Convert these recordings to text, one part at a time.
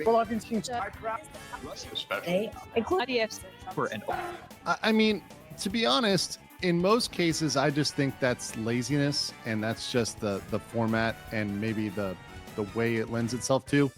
Well, I've been seeing I mean, to be honest, in most cases, I just think that's laziness, and that's just the format and maybe the way it lends itself to.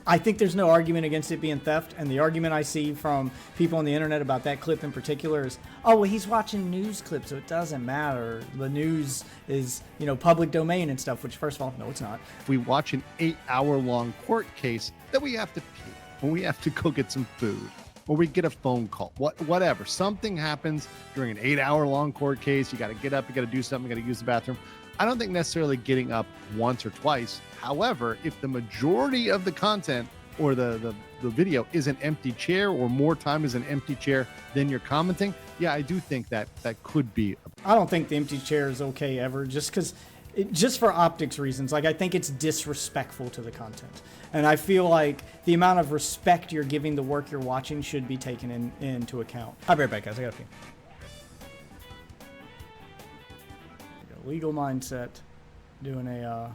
I think there's no argument against it being theft, and the argument I see from people on the internet about that clip in particular is, oh, well, he's watching news clips, so it doesn't matter. The news is, public domain and stuff, which, first of all, no, it's not. If we watch an 8-hour-long court case, that we have to pee, or we have to go get some food, or we get a phone call, whatever. Something happens during an 8-hour-long court case. You got to get up, you got to do something, you got to use the bathroom. I don't think necessarily getting up once or twice. However, if the majority of the content or the video is an empty chair, or more time is an empty chair than you're commenting, yeah, I do think that could be. I don't think the empty chair is okay ever, just for optics reasons. Like, I think it's disrespectful to the content. And I feel like the amount of respect you're giving the work you're watching should be taken into account. I'll be right back, guys. I got to pee. Legal mindset, doing a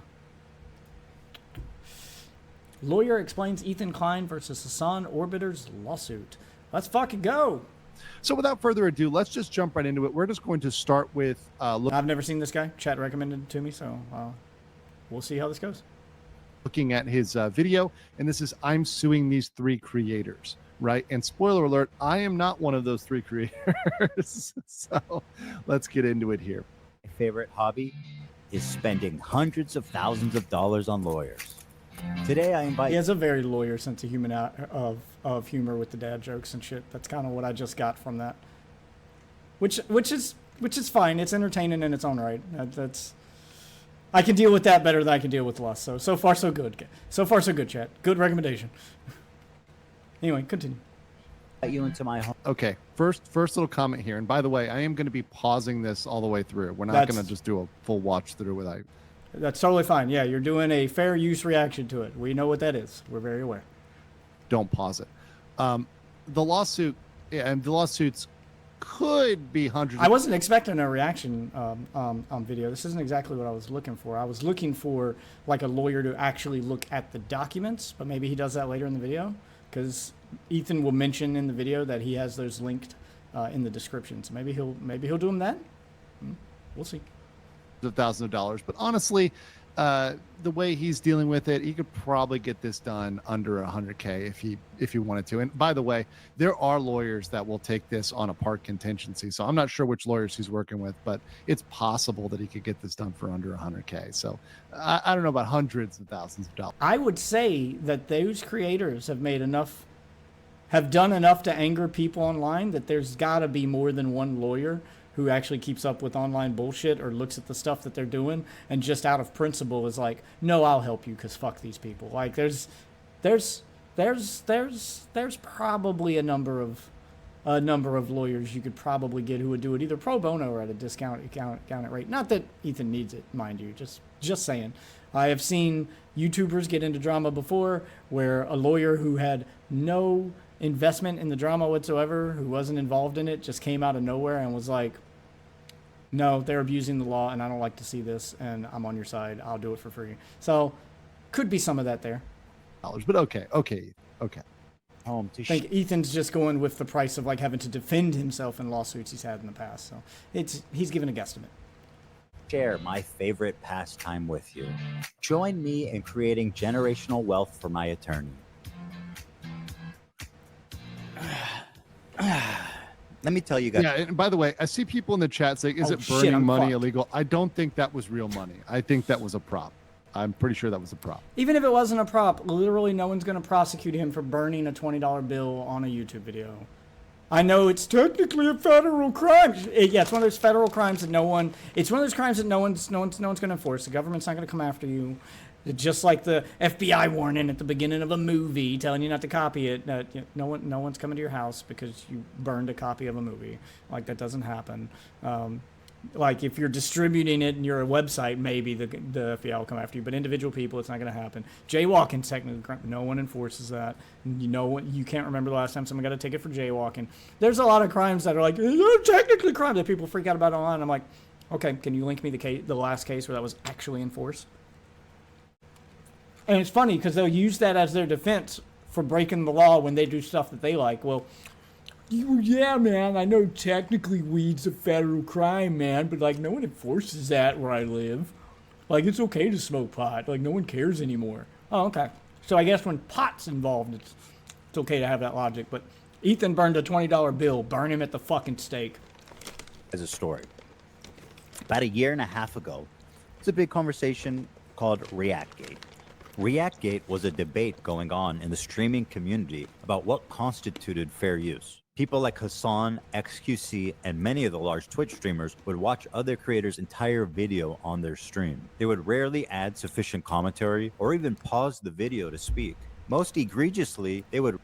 lawyer explains Ethan Klein versus Hasan Orbiter's lawsuit. Let's fucking go. So without further ado, let's just jump right into it. We're just going to start with I've never seen this guy. Chat recommended it to me, so we'll see how this goes. Looking at his video, and this is, I'm suing these 3 creators, right? And spoiler alert, I am not one of those 3 creators. So let's get into it here. My favorite hobby is spending hundreds of thousands of dollars on lawyers. Today I invite... He has a very lawyer sense of humor with the dad jokes and shit. That's kind of what I just got from that. Which is fine. It's entertaining in its own right. That's I can deal with that better than I can deal with lust. So far so good. So far so good, chat. Good recommendation. Anyway, continue. You into my home. Okay, first little comment here, and by the way, I am going to be pausing this all the way through. We're not going to just do a full watch through without. That's totally fine. Yeah, you're doing a fair use reaction to it. We know what that is. We're very aware. Don't pause it. The lawsuit, and the lawsuits could be hundreds. I wasn't expecting a reaction on video. This isn't exactly what I was looking for. I was looking for like a lawyer to actually look at the documents, but maybe he does that later in the video, because Ethan will mention in the video that he has those linked in the description. So maybe he'll do them then. We'll see. Of thousands of dollars, but honestly, the way he's dealing with it, he could probably get this done under $100K if he wanted to. And by the way, there are lawyers that will take this on a part contingency. So I'm not sure which lawyers he's working with, but it's possible that he could get this done for under $100K. So I don't know about hundreds of thousands of dollars. I would say that those creators have done enough to anger people online that there's got to be more than one lawyer who actually keeps up with online bullshit or looks at the stuff that they're doing and just out of principle is like, no, I'll help you because fuck these people. Like there's probably a number of lawyers you could probably get who would do it either pro bono or at a discounted rate. Not that Ethan needs it, mind you, just saying. I have seen YouTubers get into drama before where a lawyer who had no investment in the drama whatsoever, who wasn't involved in it, just came out of nowhere and was like, no, they're abusing the law and I don't like to see this and I'm on your side. I'll do it for free. So could be some of that there. But okay. I think Ethan's just going with the price of like having to defend himself in lawsuits he's had in the past. So he's given a guesstimate. Share my favorite pastime with you. Join me in creating generational wealth for my attorney. Let me tell you guys. Yeah, and by the way, I see people in the chat saying, is it burning money illegal? I don't think that was real money. I think that was a prop. I'm pretty sure that was a prop. Even if it wasn't a prop, literally no one's going to prosecute him for burning a $20 bill on a YouTube video. I know it's technically a federal crime. Yeah, it's one of those federal crimes that no one's going to enforce. The government's not going to come after you. Just like the FBI warning at the beginning of a movie telling you not to copy it. No one's coming to your house because you burned a copy of a movie. Like, that doesn't happen. Like, if you're distributing it in your website, maybe the FBI will come after you. But individual people, it's not going to happen. Jaywalking, technically, no one enforces that. You can't remember the last time someone got a ticket for jaywalking. There's a lot of crimes that are like, they're technically crimes that people freak out about online. I'm like, okay, can you link me the last case where that was actually enforced? And it's funny because they'll use that as their defense for breaking the law when they do stuff that they like. Well, yeah, man, I know technically weed's a federal crime, man, but like no one enforces that where I live. Like it's okay to smoke pot. Like no one cares anymore. Oh, okay. So I guess when pot's involved, it's okay to have that logic. But Ethan burned a $20 bill. Burn him at the fucking stake. As a story. About a year and a half ago, it's a big conversation called ReactGate. ReactGate was a debate going on in the streaming community about what constituted fair use. People like Hasan, XQC, and many of the large Twitch streamers would watch other creators' entire video on their stream. They would rarely add sufficient commentary or even pause the video to speak. Most egregiously, they would...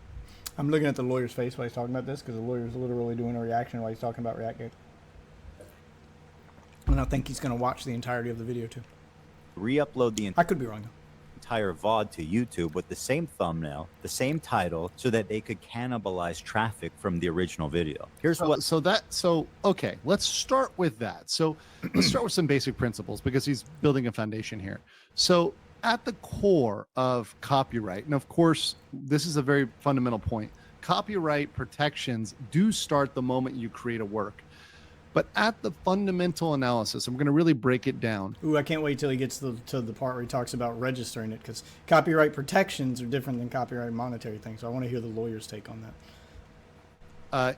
I'm looking at the lawyer's face while he's talking about this because the lawyer's literally doing a reaction while he's talking about ReactGate. And I think he's going to watch the entirety of the video too. re-upload the I could be wrong though. entire VOD to YouTube with the same thumbnail, the same title, so that they could cannibalize traffic from the original video. Here's what. Okay, let's start with that. So let's start with some basic principles because he's building a foundation here. So at the core of copyright, and of course, this is a very fundamental point, copyright protections do start the moment you create a work. But at the fundamental analysis, I'm going to really break it down. Ooh, I can't wait till he gets to the part where he talks about registering it, because copyright protections are different than copyright monetary things. So I want to hear the lawyer's take on that.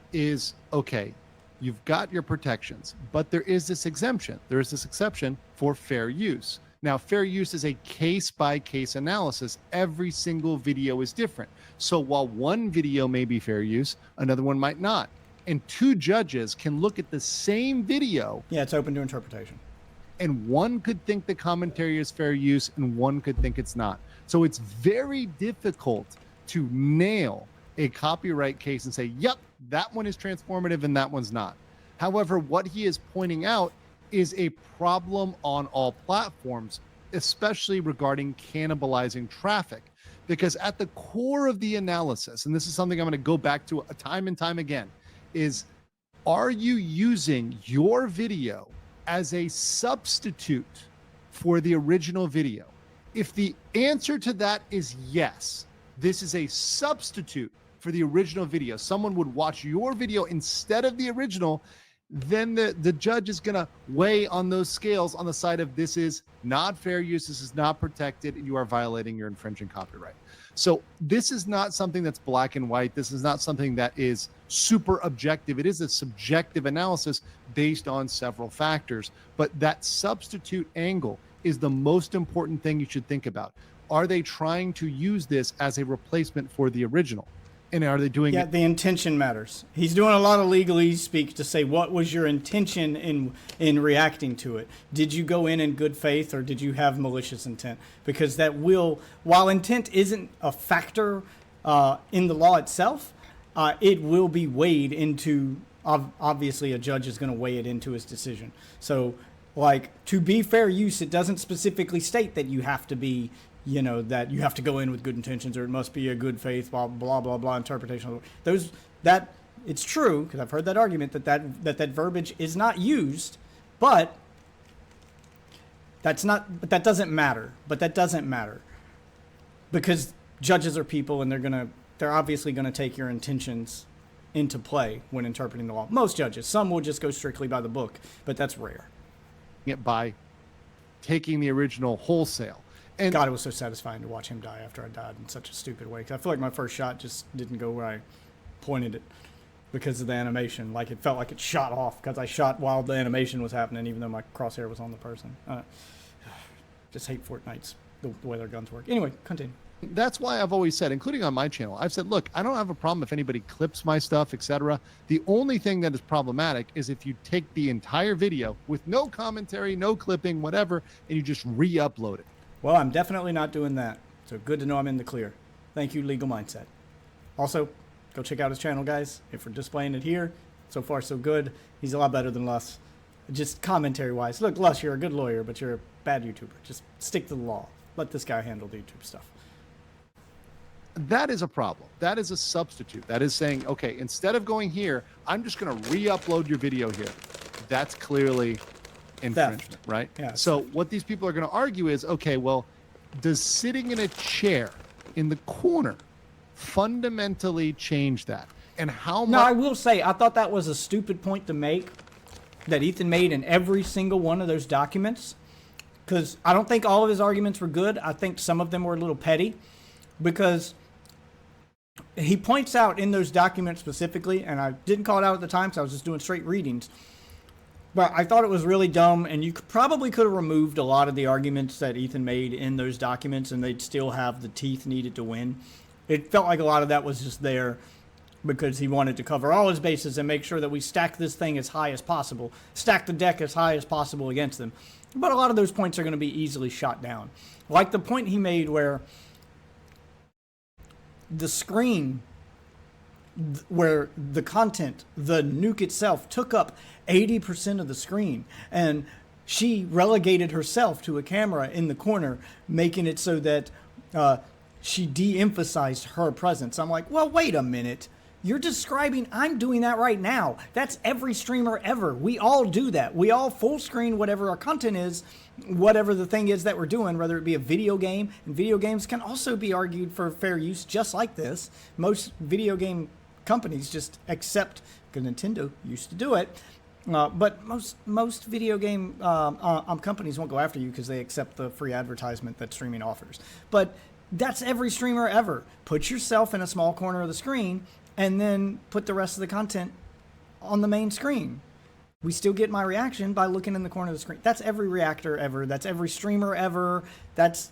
Okay, you've got your protections, but there is this exemption. There is this exception for fair use. Now, fair use is a case-by-case analysis. Every single video is different. So while one video may be fair use, another one might not. And two judges can look at the same video. Yeah, it's open to interpretation. And one could think the commentary is fair use and one could think it's not. So it's very difficult to nail a copyright case and say, yep, that one is transformative and that one's not. However, what he is pointing out is a problem on all platforms, especially regarding cannibalizing traffic. Because at the core of the analysis, and this is something I'm going to go back to time and time again, is are you using your video as a substitute for the original video? If the answer to that is yes, this is a substitute for the original video, someone would watch your video instead of the original, then the judge is going to weigh on those scales on the side of this is not fair use, this is not protected, and you are violating your infringing copyright. So this is not something that's black and white. This is not something that is super objective. It is a subjective analysis based on several factors. But that substitute angle is the most important thing you should think about. Are they trying to use this as a replacement for the original? And are they doing it? Yeah, the intention matters. He's doing a lot of legalese speak to say, what was your intention in reacting to it? Did you go in good faith or did you have malicious intent? Because that will, while intent isn't a factor in the law itself, it will be weighed into, obviously a judge is going to weigh it into his decision. So like to be fair use, it doesn't specifically state that you have to be, you know, that you have to go in with good intentions or it must be a good faith, blah, blah, blah, blah, interpretation. That it's true, because I've heard that argument that verbiage is not used, but that doesn't matter. But that doesn't matter because judges are people and they're obviously going to take your intentions into play when interpreting the law. Most judges, some will just go strictly by the book, but that's rare. By taking the original wholesale. And God, it was so satisfying to watch him die after I died in such a stupid way. 'Cause I feel like my first shot just didn't go where I pointed it because of the animation. Like it felt like it shot off because I shot while the animation was happening, even though my crosshair was on the person. Just hate Fortnite's the way their guns work. Anyway, continue. that's why I've always said, including on my channel, I've said, look, I don't have a problem if anybody clips my stuff, etc. The only thing that is problematic is if you take the entire video with no commentary, no clipping, whatever, and you just re-upload it. Well, I'm definitely not doing that. So good to know I'm in the clear. Thank you, Legal Mindset. Also, go check out his channel, guys. If we're displaying it here, so far so good. He's a lot better than Lus. Just commentary-wise. Look, Lus, you're a good lawyer, but you're a bad YouTuber. Just stick to the law. Let this guy handle the YouTube stuff. That is a problem. That is a substitute. That is saying, okay, instead of going here, I'm just going to re-upload your video here. That's clearly infringement, right? Yeah. So what these people are going to argue is, okay, well, Does sitting in a chair in the corner fundamentally change that? And how No, I much? will say, I thought that was a stupid point to make that Ethan made in every single one of those documents. Because I don't think all of his arguments were good. I think some of them were a little petty. Because he points out in those documents specifically, and I didn't call it out at the time because I was just doing straight readings. But I thought it was really dumb, and you probably could have removed a lot of the arguments that Ethan made in those documents, and they'd still have the teeth needed to win. It felt like a lot of that was just there because he wanted to cover all his bases and make sure that we stack this thing as high as possible, stack the deck as high as possible against them. But a lot of those points are going to be easily shot down. Like the point he made where the screen, where the content, the nuke itself, took up 80% of the screen, and she relegated herself to a camera in the corner, making it so that she de-emphasized her presence. I'm like, well, wait a minute. You're describing, I'm doing that right now. That's every streamer ever. We all do that. We all full screen whatever our content is, whatever the thing is that we're doing, whether it be a video game. And video games can also be argued for fair use just like this. Most video game companies just accept, because Nintendo used to do it, but most video game companies won't go after you because they accept the free advertisement that streaming offers. But that's every streamer ever. Put yourself in a small corner of the screen and then put the rest of the content on the main screen. We still get my reaction by looking in the corner of the screen. That's every reactor ever. That's every streamer ever. That's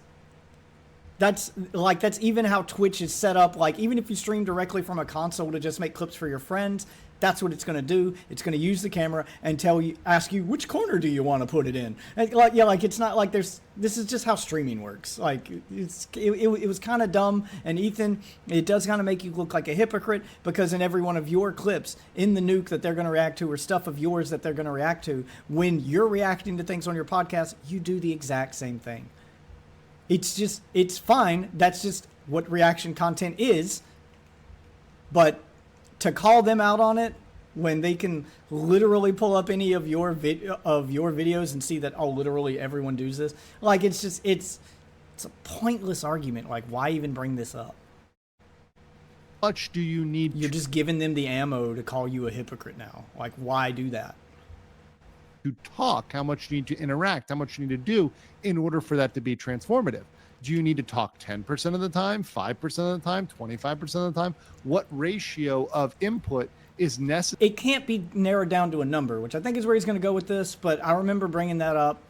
even how Twitch is set up. Like, even if you stream directly from a console to just make clips for your friends, that's what it's going to do. It's going to use the camera and ask you, which corner do you want to put it in? Like it's not like this is just how streaming works. Like, it was kind of dumb. And Ethan, it does kind of make you look like a hypocrite, because in every one of your clips in the nuke that they're going to react to, or stuff of yours that they're going to react to, when you're reacting to things on your podcast, you do the exact same thing. It's fine. That's just what reaction content is. But to call them out on it when they can literally pull up any of your videos and see that, oh, literally everyone does this. Like, it's a pointless argument. Like, why even bring this up? How much do you need? You're just giving them the ammo to call you a hypocrite now. Like, why do that? To talk, how much you need to interact, how much you need to do in order for that to be transformative. Do you need to talk 10% of the time, 5% of the time, 25% of the time? What ratio of input is necessary? It can't be narrowed down to a number, which I think is where he's going to go with this. But I remember bringing that up,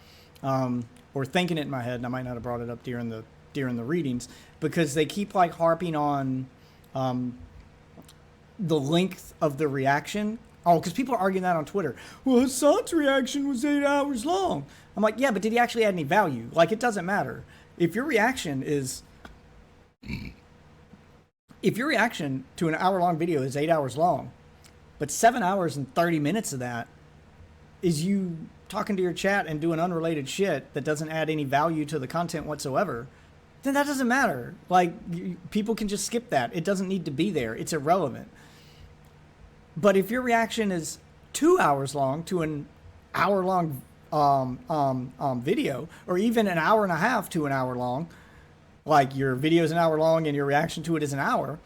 or thinking it in my head, and I might not have brought it up during the readings, because they keep like harping on the length of the reaction. Oh, because people are arguing that on Twitter. Well, Hasan's reaction was 8 hours long. I'm like, yeah, but did he actually add any value? Like, it doesn't matter. If your reaction to an hour-long video is 8 hours long, but 7 hours and 30 minutes of that is you talking to your chat and doing unrelated shit that doesn't add any value to the content whatsoever, then that doesn't matter. Like, people can just skip that. It doesn't need to be there. It's irrelevant. But if your reaction is 2 hours long to an hour-long video, or even an hour and a half to an hour long, like your video is an hour long and your reaction to it is an hour,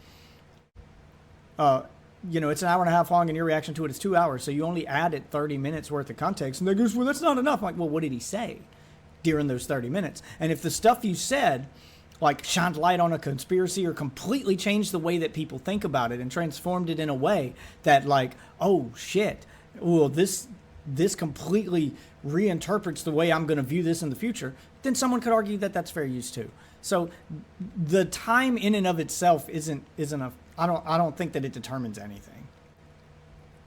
it's an hour and a half long and your reaction to it is 2 hours, so you only added 30 minutes worth of context, and they goes, well, that's not enough. I'm like, well, what did he say during those 30 minutes? And if the stuff you said like shined light on a conspiracy or completely changed the way that people think about it and transformed it in a way that, like, oh shit, well, this completely reinterprets the way I'm going to view this in the future, then someone could argue that that's fair use too. So the time in and of itself isn't I don't think that it determines anything.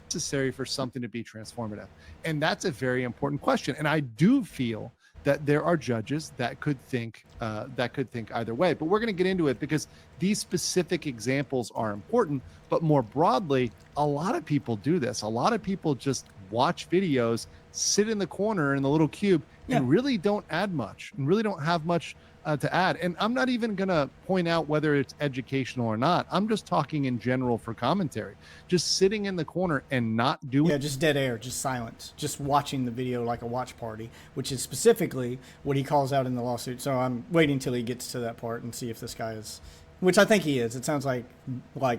Necessary for something to be transformative, and that's a very important question. And I do feel that there are judges that could think either way, but we're going to get into it because these specific examples are important. But more broadly, a lot of people do this. A lot of people just watch videos, sit in the corner in the little cube, Yeah. and really don't add much and really don't have much to add. And I'm not even going to point out whether it's educational or not. I'm just talking in general for commentary. Just sitting in the corner and not doing. Yeah, just dead air, just silence, just watching the video like a watch party, which is specifically what he calls out in the lawsuit. So I'm waiting till he gets to that part and see if this guy is, which I think he is. It sounds like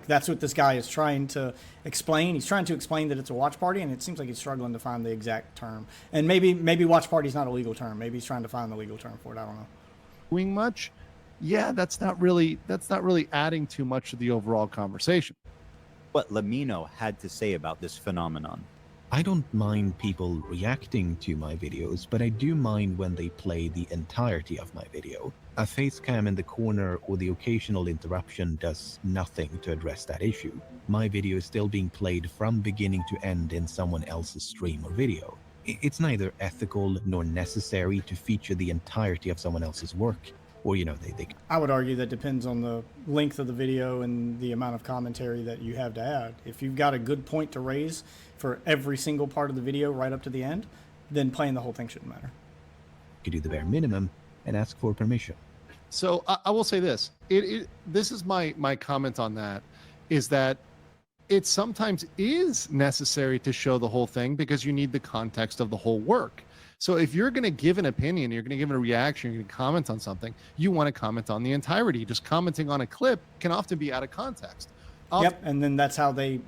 that's what this guy is trying to explain. He's trying to explain that it's a watch party, and it seems like he's struggling to find the exact term. And maybe watch party is not a legal term. Maybe he's trying to find the legal term for it. I don't know. Doing much, yeah, that's not really adding too much to the overall conversation. What Lamino had to say about this phenomenon. I don't mind people reacting to my videos, but I do mind when they play the entirety of my video. A face cam in the corner or the occasional interruption does nothing to address that issue. My video is still being played from beginning to end in someone else's stream or video. It's neither ethical nor necessary to feature the entirety of someone else's work. Or, they I would argue that depends on the length of the video and the amount of commentary that you have to add. If you've got a good point to raise for every single part of the video right up to the end, then playing the whole thing shouldn't matter. could do the bare minimum and ask for permission. So I will say this. This is my comment on that, is that it sometimes is necessary to show the whole thing because you need the context of the whole work. So if you're going to give an opinion, you're going to give a reaction, you're going to comment on something, you want to comment on the entirety. Just commenting on a clip can often be out of context. Yep, and then that's how they,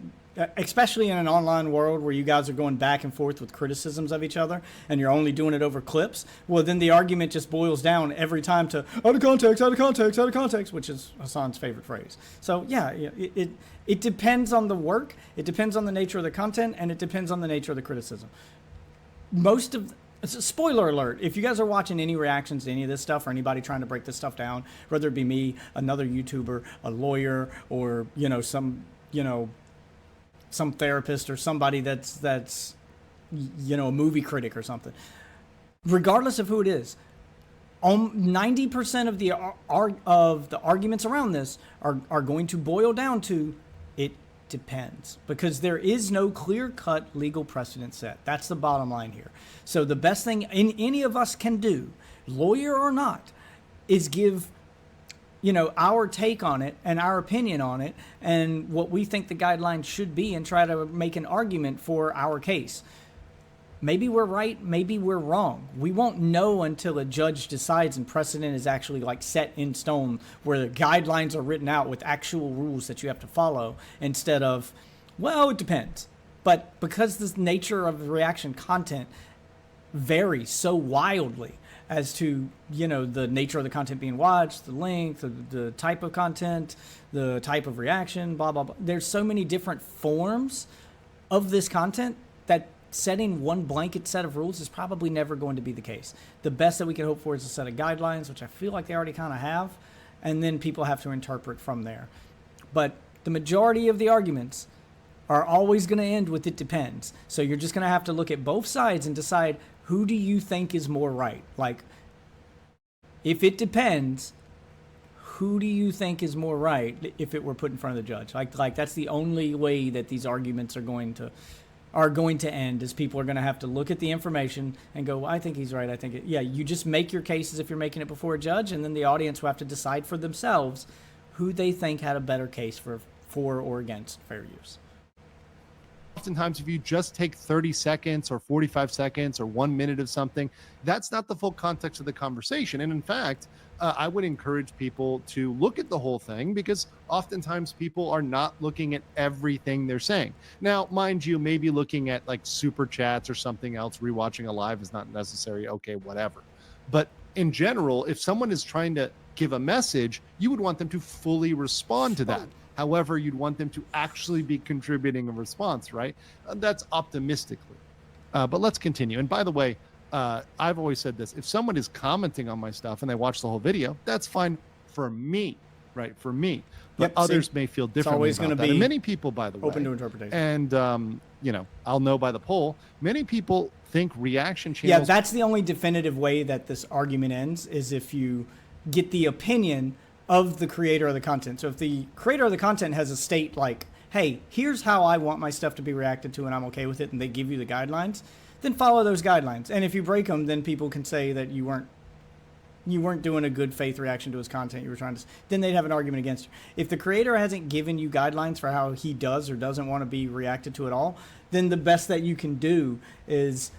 especially in an online world where you guys are going back and forth with criticisms of each other and you're only doing it over clips, well, then the argument just boils down every time to out of context, out of context, out of context, which is Hasan's favorite phrase. So yeah, it depends on the work, it depends on the nature of the content, and it depends on the nature of the criticism. Spoiler alert, if you guys are watching any reactions to any of this stuff or anybody trying to break this stuff down, whether it be me, another YouTuber, a lawyer, or some therapist or somebody that's a movie critic or something, regardless of who it is, 90% of the arguments around this are going to boil down to it depends, because there is no clear-cut legal precedent set. That's the bottom line here. So the best thing any of us can do, lawyer or not, is give our take on it and our opinion on it and what we think the guidelines should be, and try to make an argument for our case. Maybe we're right, maybe we're wrong. We won't know until a judge decides and precedent is actually set in stone, where the guidelines are written out with actual rules that you have to follow, instead of, well, it depends. But because the nature of the reaction content varies so wildly as to, the nature of the content being watched, the length, the type of content, the type of reaction, blah, blah, blah. There's so many different forms of this content that setting one blanket set of rules is probably never going to be the case. The best that we can hope for is a set of guidelines, which I feel like they already kind of have, and then people have to interpret from there. But the majority of the arguments are always going to end with it depends. So you're just going to have to look at both sides and decide, who do you think is more right? If it depends, who do you think is more right if it were put in front of the judge? That's the only way that these arguments are going to end, is people are going to have to look at the information and go, well, I think he's right. I think you just make your cases if you're making it before a judge, and then the audience will have to decide for themselves who they think had a better case for or against fair use. Oftentimes, if you just take 30 seconds or 45 seconds or 1 minute of something, that's not the full context of the conversation. And in fact, I would encourage people to look at the whole thing, because oftentimes people are not looking at everything they're saying. Now, mind you, maybe looking at super chats or something else, rewatching a live is not necessary. Okay, whatever. But in general, if someone is trying to give a message, you would want them to fully respond to that. However, you'd want them to actually be contributing a response, right? That's optimistically. But let's continue. And by the way, I've always said this: if someone is commenting on my stuff and they watch the whole video, that's fine for me, right? For me. But others may feel differently. It's always going to be, and many people, by the way, open to interpretation. And I'll know by the poll. Many people think reaction channels. Yeah, that's the only definitive way that this argument ends, is if you get the opinion of the creator of the content. So if the creator of the content has a state like, hey, here's how I want my stuff to be reacted to and I'm okay with it, and they give you the guidelines, then follow those guidelines. And if you break them, then people can say that you weren't doing a good faith reaction to his content. You were trying to, then they'd have an argument against you. If the creator hasn't given you guidelines for how he does or doesn't want to be reacted to at all, then the best that you can do is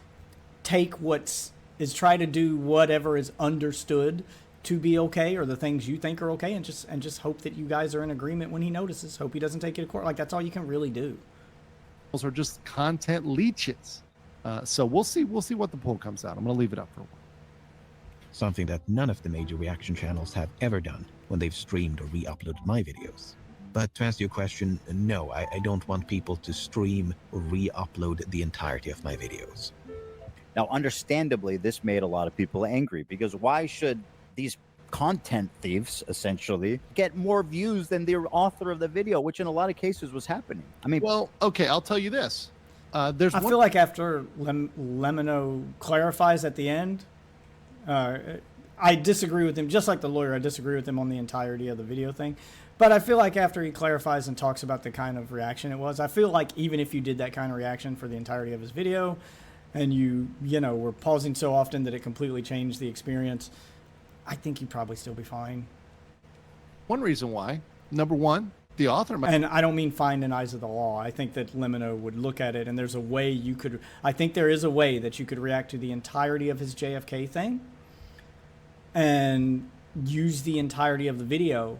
try to do whatever is understood to be okay, or the things you think are okay, and just hope that you guys are in agreement when he notices. Hope he doesn't take you to court. Like, that's all you can really do. Those are just content leeches. So we'll see what the poll comes out. I'm going to leave it up for a while. Something that none of the major reaction channels have ever done when they've streamed or re-uploaded my videos. But to answer your question, no, I don't want people to stream or re-upload the entirety of my videos. Now, understandably, this made a lot of people angry, because why should these content thieves essentially get more views than the author of the video, which in a lot of cases was happening? I mean, well, okay, I'll tell you this. I feel like after Lemino clarifies at the end, I disagree with him, just like the lawyer. I disagree with him on the entirety of the video thing. But I feel like after he clarifies and talks about the kind of reaction it was, I feel like even if you did that kind of reaction for the entirety of his video, and you were pausing so often that it completely changed the experience, I think you'd probably still be fine. One reason why, number one, the author might... And I don't mean fine in eyes of the law. I think that Lemino would look at it, and there's a way I think there is a way that you could react to the entirety of his JFK thing and use the entirety of the video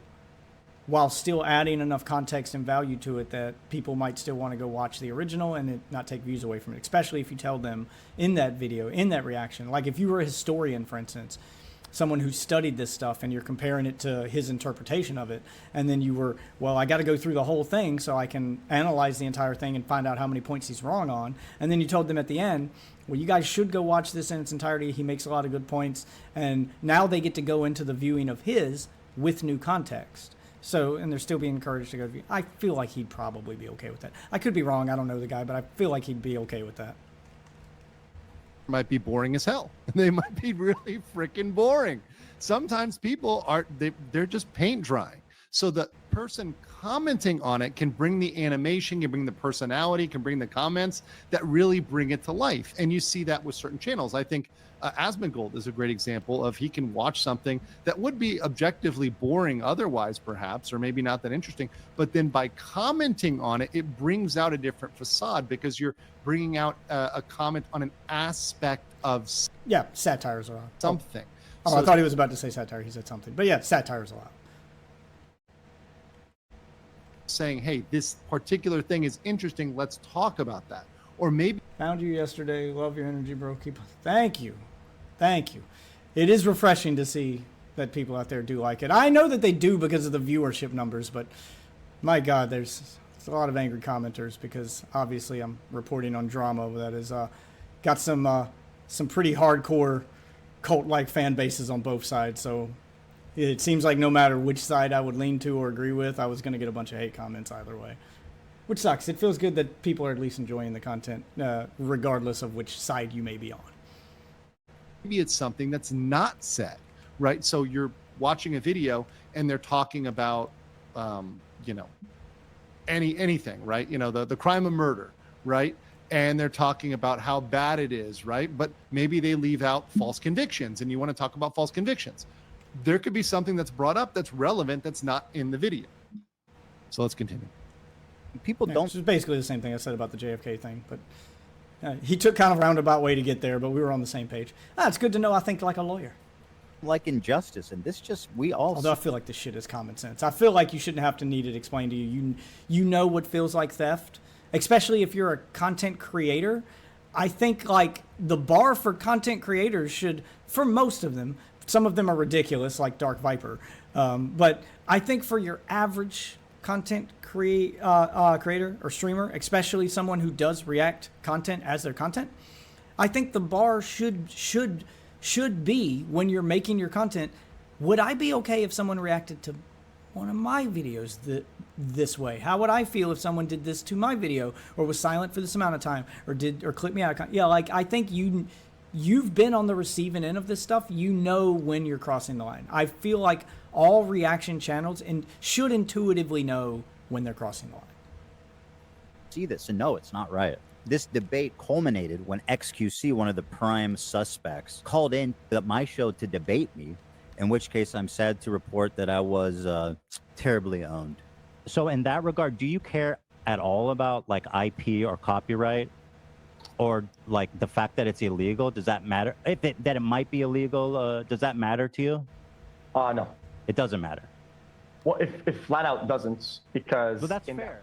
while still adding enough context and value to it that people might still want to go watch the original and it not take views away from it, especially if you tell them in that video, in that reaction. Like if you were a historian, for instance, someone who studied this stuff, and you're comparing it to his interpretation of it, and then you were, well, I got to go through the whole thing so I can analyze the entire thing and find out how many points he's wrong on, and then you told them at the end, well, you guys should go watch this in its entirety, he makes a lot of good points, and now they get to go into the viewing of his with new context. So, and they're still being encouraged to go view. I feel like he'd probably be okay with that. I could be wrong, I don't know the guy, but I feel like he'd be okay with that. Might be boring as hell. They might be really freaking boring. Sometimes people they're just paint drying. So the person commenting on it can bring the animation, can bring the personality, can bring the comments that really bring it to life. And you see that with certain channels. I think Asmongold is a great example of, he can watch something that would be objectively boring otherwise, perhaps, or maybe not that interesting, but then by commenting on it, it brings out a different facade, because you're bringing out a comment on an aspect of satire is allowed. Something. So, I thought he was about to say satire. He said something, but yeah, satire is allowed. Saying, hey, this particular thing is interesting, let's talk about that. Or maybe found you yesterday, love your energy, bro, thank you it is refreshing to see that people out there do like it. I know that they do because of the viewership numbers, but my god, there's a lot of angry commenters, because obviously I'm reporting on drama that has got some pretty hardcore cult-like fan bases on both sides. So it seems like no matter which side I would lean to or agree with, I was going to get a bunch of hate comments either way, which sucks. It feels good that people are at least enjoying the content, regardless of which side you may be on. maybe it's something that's not said, right? So you're watching a video and they're talking about, anything, right? The crime of murder, right? And they're talking about how bad it is, right? But maybe they leave out false convictions, and you want to talk about false convictions. There could be something that's brought up that's relevant that's not in the video. So let's continue. People don't. Which is basically the same thing I said about the JFK thing, but he took kind of a roundabout way to get there, but we were on the same page. It's good to know I think like a lawyer. Like injustice, and this just, we all... Although I feel like this shit is common sense. I feel like you shouldn't have to need it explained to you. You know what feels like theft, especially if you're a content creator. I think like the bar for content creators should, for most of them, some of them are ridiculous, like Dark Viper, but I think for your average content creator or streamer, especially someone who does react content as their content, I think the bar should be, when you're making your content, would I be okay if someone reacted to one of my videos this way? How would I feel if someone did this to my video, or was silent for this amount of time, or clipped me out of like, I think you've been on the receiving end of this stuff. You know when you're crossing the line. I feel like all reaction channels should intuitively know when they're crossing the line. See this and know it's not right. This debate culminated when XQC, one of the prime suspects, called in to my show to debate me, in which case I'm sad to report that I was terribly owned. So in that regard, do you care at all about like IP or copyright, or like the fact that it's illegal? Does that matter? If that it might be illegal, does that matter to you? No. It doesn't matter. Well, if flat out doesn't, because... Well, that's fair.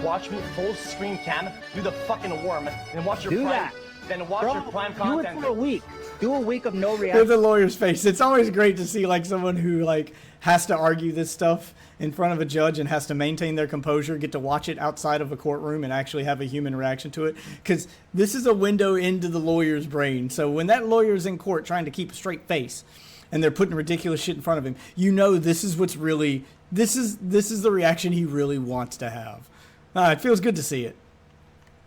Watch me full screen cam, do the fucking worm, then watch your Do prime... that. Then watch Bro, your prime do content. it for a week. Do a week of no With reaction. the lawyer's face. It's always great to see like someone who like has to argue this stuff in front of a judge and has to maintain their composure, get to watch it outside of a courtroom and actually have a human reaction to it. Because this is a window into the lawyer's brain. So when that lawyer's in court trying to keep a straight face and they're putting ridiculous shit in front of him, you know this is what's really, this is the reaction he really wants to have. It feels good to see it.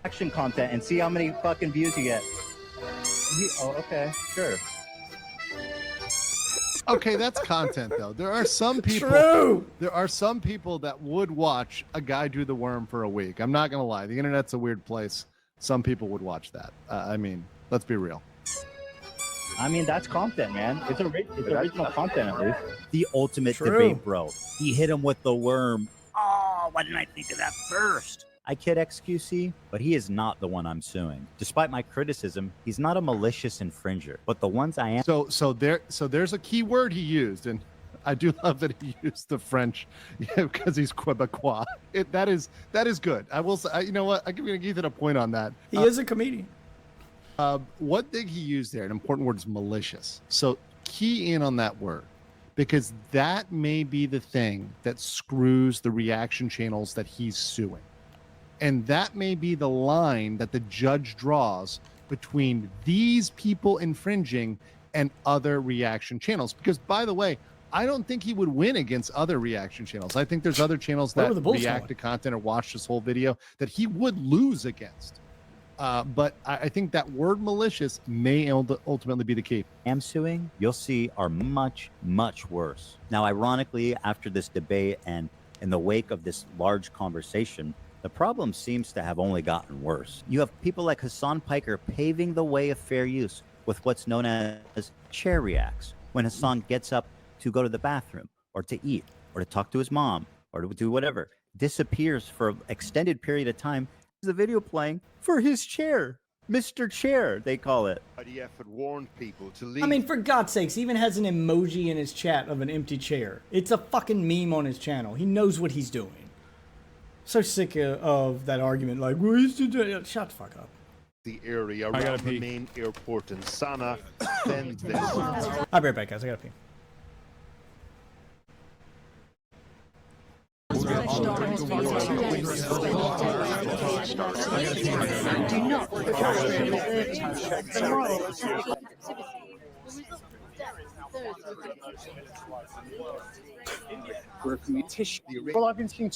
Action content and see how many fucking views you get. Oh, okay, sure. Okay, that's content though. There are some people. True. There are some people that would watch a guy do the worm for a week. I'm not gonna lie. The internet's a weird place. Some people would watch that. I mean, let's be real. I mean, that's content, man. It's original content, at least. The ultimate True. debate, bro. He hit him with the worm. Oh, why didn't I think of that first? I kid XQC, but he is not the one I'm suing. Despite my criticism, he's not a malicious infringer, but the ones I am. So there's a key word he used, and I do love that he used the French, because he's Quebecois. That is good. I will say, you know what? I'm gonna give it a point on that. He is a comedian. One thing he used there, an important word, is malicious. So key in on that word, because that may be the thing that screws the reaction channels that he's suing. And that may be the line that the judge draws between these people infringing and other reaction channels. Because, by the way, I don't think he would win against other reaction channels. I think there's other channels that react to content or watch this whole video that he would lose against. But I think that word malicious may ultimately be the key. Am suing, you'll see, are much, much worse. Now, ironically, after this debate and in the wake of this large conversation, the problem seems to have only gotten worse. You have people like Hasan Piker paving the way of fair use with what's known as chair reacts. When Hasan gets up to go to the bathroom or to eat or to talk to his mom or to do whatever, disappears for an extended period of time. There's a video playing for his chair. Mr. Chair, they call it. IDF had warned people to leave. I mean, for God's sakes, he even has an emoji in his chat of an empty chair. It's a fucking meme on his channel. He knows what he's doing. So sick of that argument, like, well, he's doing... Shut the fuck up. The area around the main airport in Sana defends this. I'll be right back, guys. I gotta pee. Well, I've been seeing.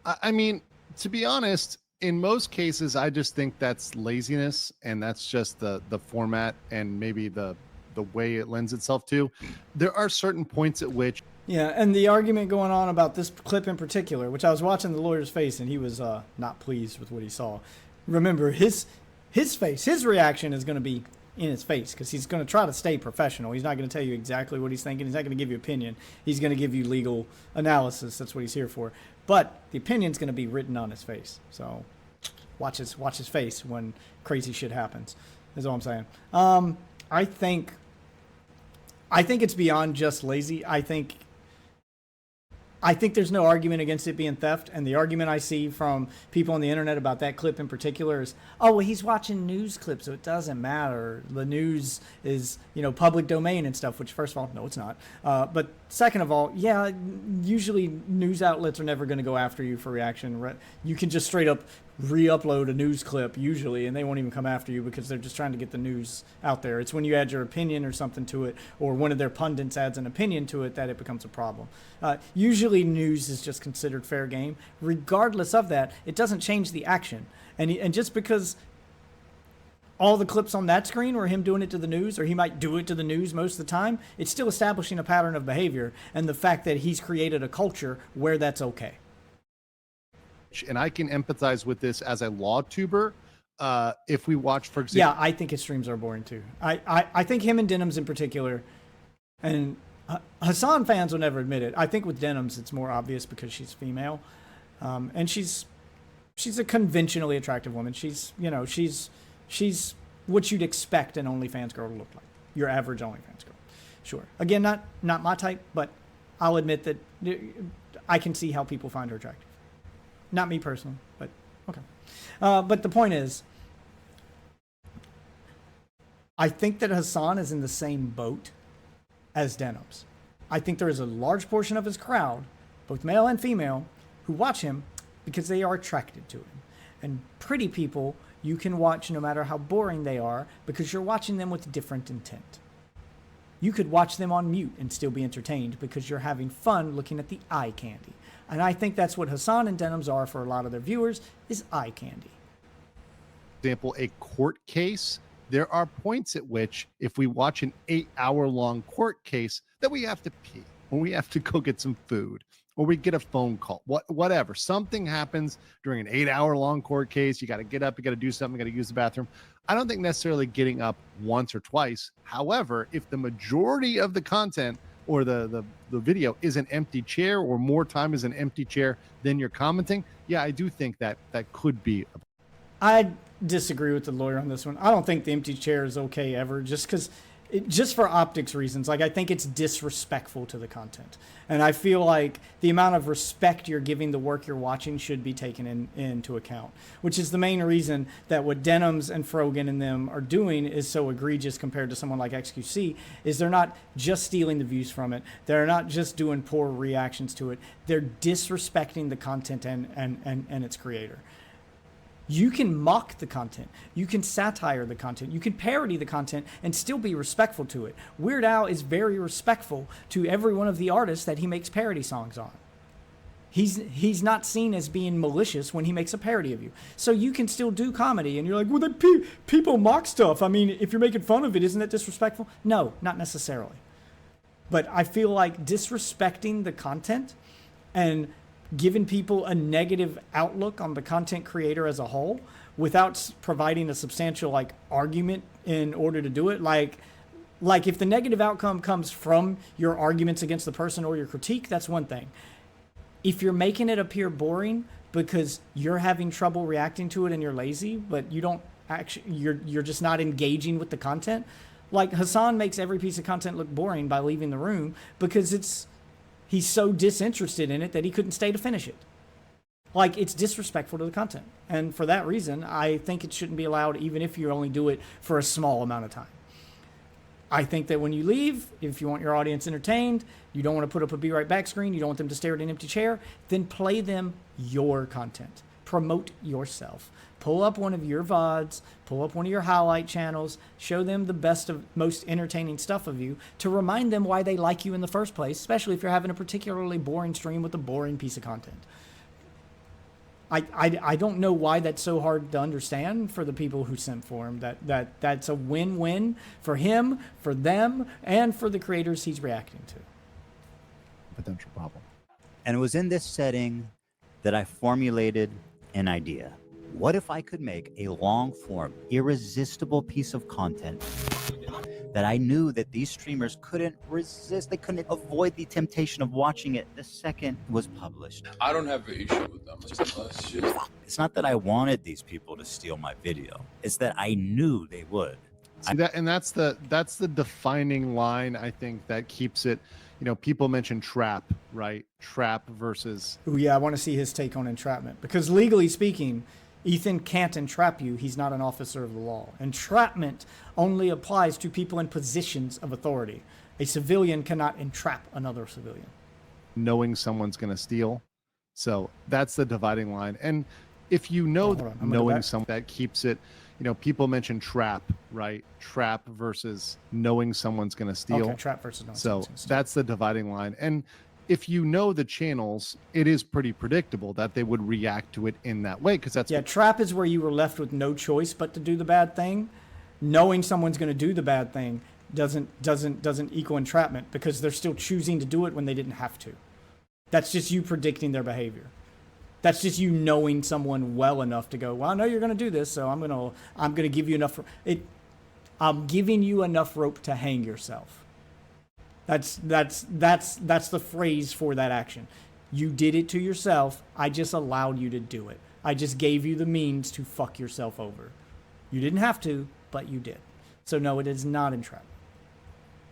I mean, to be honest, in most cases, I just think that's laziness, and that's just the format and maybe the way it lends itself to. There are certain points at which. Yeah, and the argument going on about this clip in particular, which I was watching the lawyer's face, and he was not pleased with what he saw. Remember, his face, his reaction is going to be in his face, because he's going to try to stay professional. He's not going to tell you exactly what he's thinking. He's not going to give you opinion. He's going to give you legal analysis. That's what he's here for. But the opinion's going to be written on his face. So watch his face when crazy shit happens. Is all I'm saying. I think it's beyond just lazy. I think there's no argument against it being theft, and the argument I see from people on the internet about that clip in particular is, oh, well, he's watching news clips, so it doesn't matter. The news is, public domain and stuff, which, first of all, no, it's not. But second of all, yeah, usually news outlets are never going to go after you for reaction. You can just straight up re-upload a news clip usually, and they won't even come after you because they're just trying to get the news out there. It's when you add your opinion or something to it, or one of their pundits adds an opinion to it, that it becomes a problem. Usually news is just considered fair game. Regardless of that, it doesn't change the action. And just because all the clips on that screen were him doing it to the news, or he might do it to the news most of the time, it's still establishing a pattern of behavior and the fact that he's created a culture where that's okay. and I can empathize with this as a law tuber. If we watch, for example, yeah, I think his streams are boring too. I think him and Denims in particular, and Hasan fans will never admit it. I think with Denims it's more obvious because she's female, and she's a conventionally attractive woman. She's she's what you'd expect an OnlyFans girl to look like. Your average OnlyFans girl. Sure. Again, not my type, but I'll admit that I can see how people find her attractive. Not me personally, but okay. But the point is, I think that Hasan is in the same boat as Denims. I think there is a large portion of his crowd, both male and female, who watch him because they are attracted to him. And pretty people you can watch no matter how boring they are because you're watching them with different intent. You could watch them on mute and still be entertained because you're having fun looking at the eye candy. And I think that's what Hasan and Denims are for a lot of their viewers, is eye candy. Example, a court case, there are points at which if we watch an 8-hour-long court case that we have to pee, or we have to go get some food, or we get a phone call, whatever. Something happens during an 8-hour-long court case. You got to get up, you got to do something, you got to use the bathroom. I don't think necessarily getting up once or twice. However, if the majority of the content or the video is an empty chair, or more time is an empty chair than you're commenting, yeah, I do think that could be. I disagree with the lawyer on this one. I don't think the empty chair is okay ever, just for optics reasons. Like, I think it's disrespectful to the content. And I feel like the amount of respect you're giving the work you're watching should be taken into account, which is the main reason that what Denims and Frogan and them are doing is so egregious compared to someone like XQC, is they're not just stealing the views from it. They're not just doing poor reactions to it. They're disrespecting the content and its creator. You can mock the content, you can satire the content, you can parody the content and still be respectful to it. Weird Al is very respectful to every one of the artists that he makes parody songs on. He's not seen as being malicious when he makes a parody of you. So you can still do comedy, and you're like, well, people mock stuff. I mean, if you're making fun of it, isn't that disrespectful? No, not necessarily. But I feel like disrespecting the content and giving people a negative outlook on the content creator as a whole without providing a substantial argument in order to do it. Like if the negative outcome comes from your arguments against the person or your critique, that's one thing. If you're making it appear boring because you're having trouble reacting to it and you're lazy, but you don't actually, you're just not engaging with the content. Like Hasan makes every piece of content look boring by leaving the room because he's so disinterested in it that he couldn't stay to finish it. Like, it's disrespectful to the content. And for that reason, I think it shouldn't be allowed even if you only do it for a small amount of time. I think that when you leave, if you want your audience entertained, you don't want to put up a be right back screen, you don't want them to stare at an empty chair, then play them your content. Promote yourself. Pull up one of your VODs, pull up one of your highlight channels, show them the best of most entertaining stuff of you to remind them why they like you in the first place, especially if you're having a particularly boring stream with a boring piece of content. I don't know why that's so hard to understand for the people who sent for him. That's a win-win for him, for them, and for the creators he's reacting to. Potential problem. And it was in this setting that I formulated an idea. What if I could make a long-form, irresistible piece of content that I knew that these streamers couldn't resist? They couldn't avoid the temptation of watching it the second it was published. I don't have an issue with them. It's not that I wanted these people to steal my video. It's that I knew they would. See that's the defining line, I think, that keeps it. People mention trap, right? Trap versus. Oh yeah, I want to see his take on entrapment, because legally speaking, Ethan can't entrap you. He's not an officer of the law. Entrapment only applies to people in positions of authority. A civilian cannot entrap another civilian. Knowing someone's going to steal. So that's the dividing line. And if you know knowing someone, that keeps it, people mention trap, right? Trap versus knowing someone's going to steal. Okay, trap versus knowing someone's going to steal. That's the dividing line. And if you know the channels, it is pretty predictable that they would react to it in that way, because that's trap is where you were left with no choice but to do the bad thing. Knowing someone's going to do the bad thing doesn't equal entrapment, because they're still choosing to do it when they didn't have to. That's just you predicting their behavior. That's just you knowing someone well enough to go, well, I know you're going to do this, so I'm going to give you enough. I'm giving you enough rope to hang yourself. That's the phrase for that action. You did it to yourself. I just allowed you to do it. I just gave you the means to fuck yourself over. You didn't have to, but you did. So no, it is not entrapment.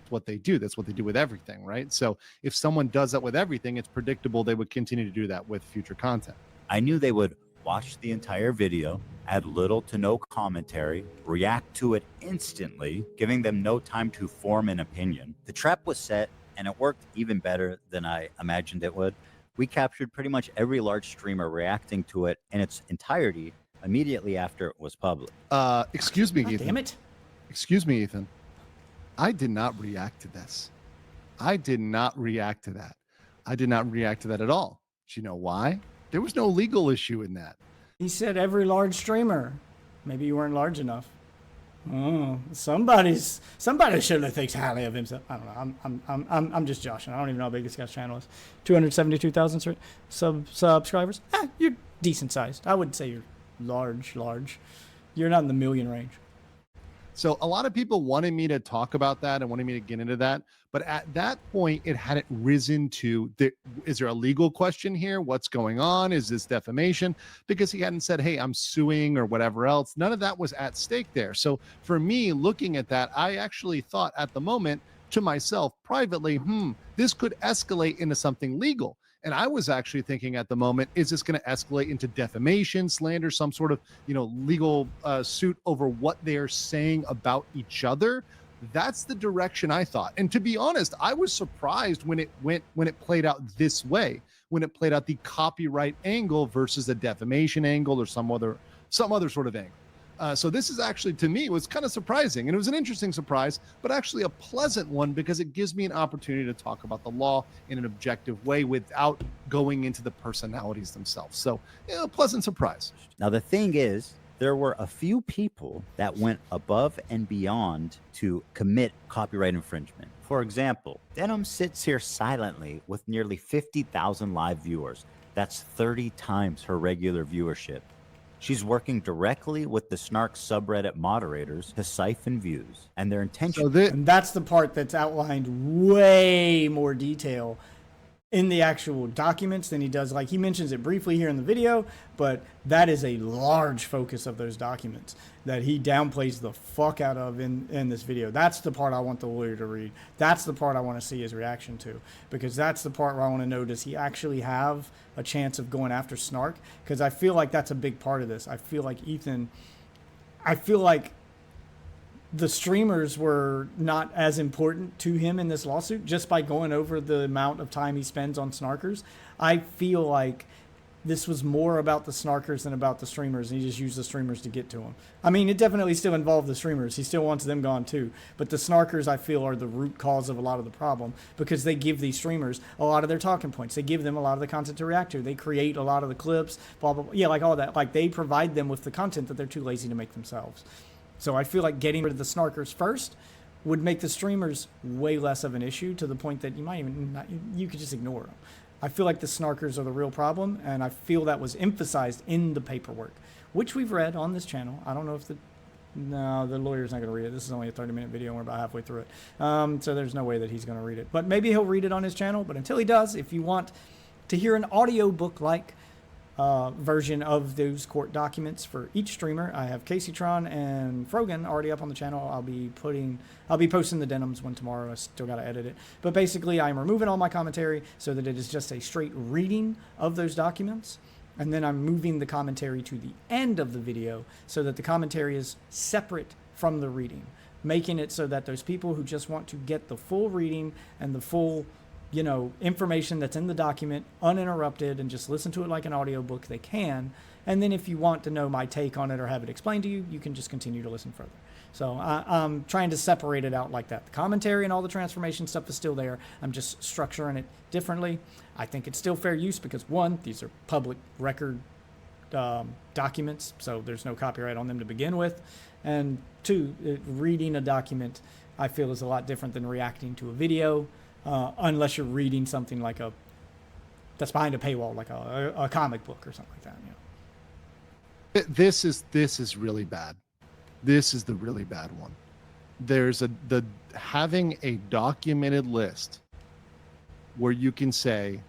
What they do. That's what they do with everything, right? So if someone does that with everything, it's predictable they would continue to do that with future content. I knew they would watch the entire video, add little to no commentary, react to it instantly, giving them no time to form an opinion. The trap was set, and it worked even better than I imagined it would. We captured pretty much every large streamer reacting to it in its entirety immediately after it was public. Excuse me, God Ethan. damn it. Excuse me, Ethan. I did not react to this. I did not react to that. I did not react to that at all. Do you know why? There was no legal issue in that. He said every large streamer. Maybe you weren't large enough. Oh, somebody surely thinks highly of himself. I don't know. I'm just joshing. I don't even know how big this guy's channel is. 272,000 subscribers. You're decent sized. I wouldn't say you're large. You're not in the million range. So a lot of people wanted me to talk about that and wanted me to get into that. But at that point, it hadn't risen to, is there a legal question here? What's going on? Is this defamation? Because he hadn't said, hey, I'm suing or whatever else. None of that was at stake there. So for me, looking at that, I actually thought at the moment to myself privately, this could escalate into something legal. And I was actually thinking at the moment, is this going to escalate into defamation, slander, some sort of, legal suit over what they are saying about each other? That's the direction I thought. And to be honest, I was surprised when it played out this way, when it played out the copyright angle versus the defamation angle or some other sort of angle. So this is actually, to me, was kind of surprising. And it was an interesting surprise, but actually a pleasant one because it gives me an opportunity to talk about the law in an objective way without going into the personalities themselves. So a pleasant surprise. Now, the thing is, there were a few people that went above and beyond to commit copyright infringement. For example, Denim sits here silently with nearly 50,000 live viewers. That's 30 times her regular viewership. She's working directly with the Snark subreddit moderators to siphon views, and their intention. And that's the part that's outlined way more detail in the actual documents than he does. Like, he mentions it briefly here in the video, but that is a large focus of those documents that he downplays the fuck out of in this video. That's the part I want the lawyer to read. That's the part I want to see his reaction to, because that's the part where I want to know, does he actually have a chance of going after Snark? Because I feel like that's a big part of this. I feel like the streamers were not as important to him in this lawsuit just by going over the amount of time he spends on Snarkers. I feel like this was more about the Snarkers than about the streamers, and he just used the streamers to get to them. I mean, it definitely still involved the streamers. He still wants them gone too. But the Snarkers, I feel, are the root cause of a lot of the problem because they give these streamers a lot of their talking points. They give them a lot of the content to react to. They create a lot of the clips, blah, blah, blah. Yeah, like all that. Like, they provide them with the content that they're too lazy to make themselves. So I feel like getting rid of the Snarkers first would make the streamers way less of an issue, to the point that you might even not, you could just ignore them. I feel like the Snarkers are the real problem, and I feel that was emphasized in the paperwork, which we've read on this channel. I don't know if the lawyer's not going to read it. This is only a 30-minute video, and we're about halfway through it. So there's no way that he's going to read it. But maybe he'll read it on his channel. But until he does, if you want to hear an audiobook-like version of those court documents for each streamer, I have CaseyTron and Frogan already up on the channel. I'll be posting the Denims one tomorrow. I still got to edit it, but basically I'm removing all my commentary so that it is just a straight reading of those documents, and then I'm moving the commentary to the end of the video so that the commentary is separate from the reading, making it so that those people who just want to get the full reading and the full information that's in the document uninterrupted and just listen to it like an audiobook, they can. And then if you want to know my take on it or have it explained to you, you can just continue to listen further. So I'm trying to separate it out like that. The commentary and all the transformation stuff is still there. I'm just structuring it differently. I think it's still fair use because, one, these are public record documents, so there's no copyright on them to begin with. And two, reading a document, I feel, is a lot different than reacting to a video. Unless you're reading something like a that's behind a paywall, like a comic book or something like that. You know? This is really bad. This is the really bad one. There's having a documented list where you can say,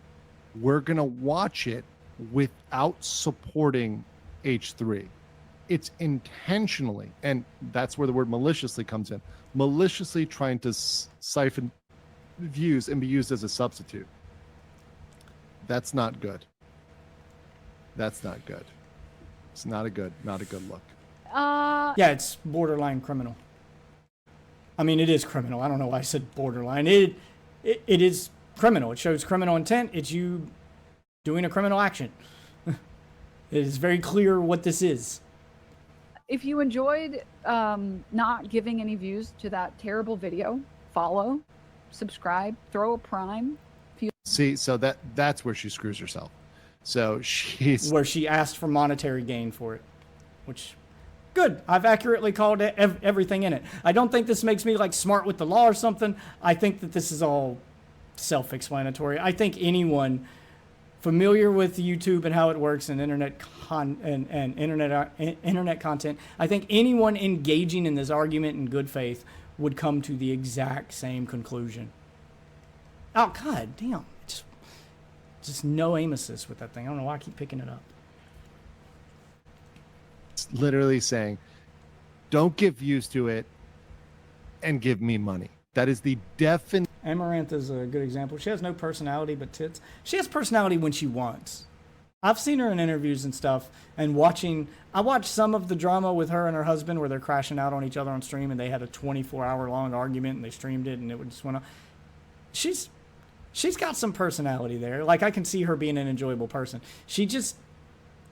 we're going to watch it without supporting H3. It's intentionally, and that's where the word maliciously comes in, maliciously trying to siphon views and be used as a substitute. That's not good. That's not good. It's not a good look. Yeah, it's borderline criminal. I mean, it is criminal. I don't know why I said borderline. It is criminal. It shows criminal intent. It's you doing a criminal action. It is very clear what this is. If you enjoyed not giving any views to that terrible video, follow, subscribe, throw a prime. See, so that's where she screws herself. So where she asked for monetary gain for it, which good. I've accurately called everything in it. I don't think this makes me like smart with the law or something. I think that this is all self-explanatory. I think anyone familiar with YouTube and how it works and internet content, I think anyone engaging in this argument in good faith would come to the exact same conclusion. Oh God damn. Just no aim assist with that thing. I don't know why I keep picking it up. It's literally saying, don't give views to it and give me money. That is the definite. Amaranth is a good example. She has no personality but tits. She has personality when she wants. I've seen her in interviews and stuff, and I watched some of the drama with her and her husband where they're crashing out on each other on stream, and they had a 24-hour long argument, and they streamed it, and it just went on. She's got some personality there. Like, I can see her being an enjoyable person. She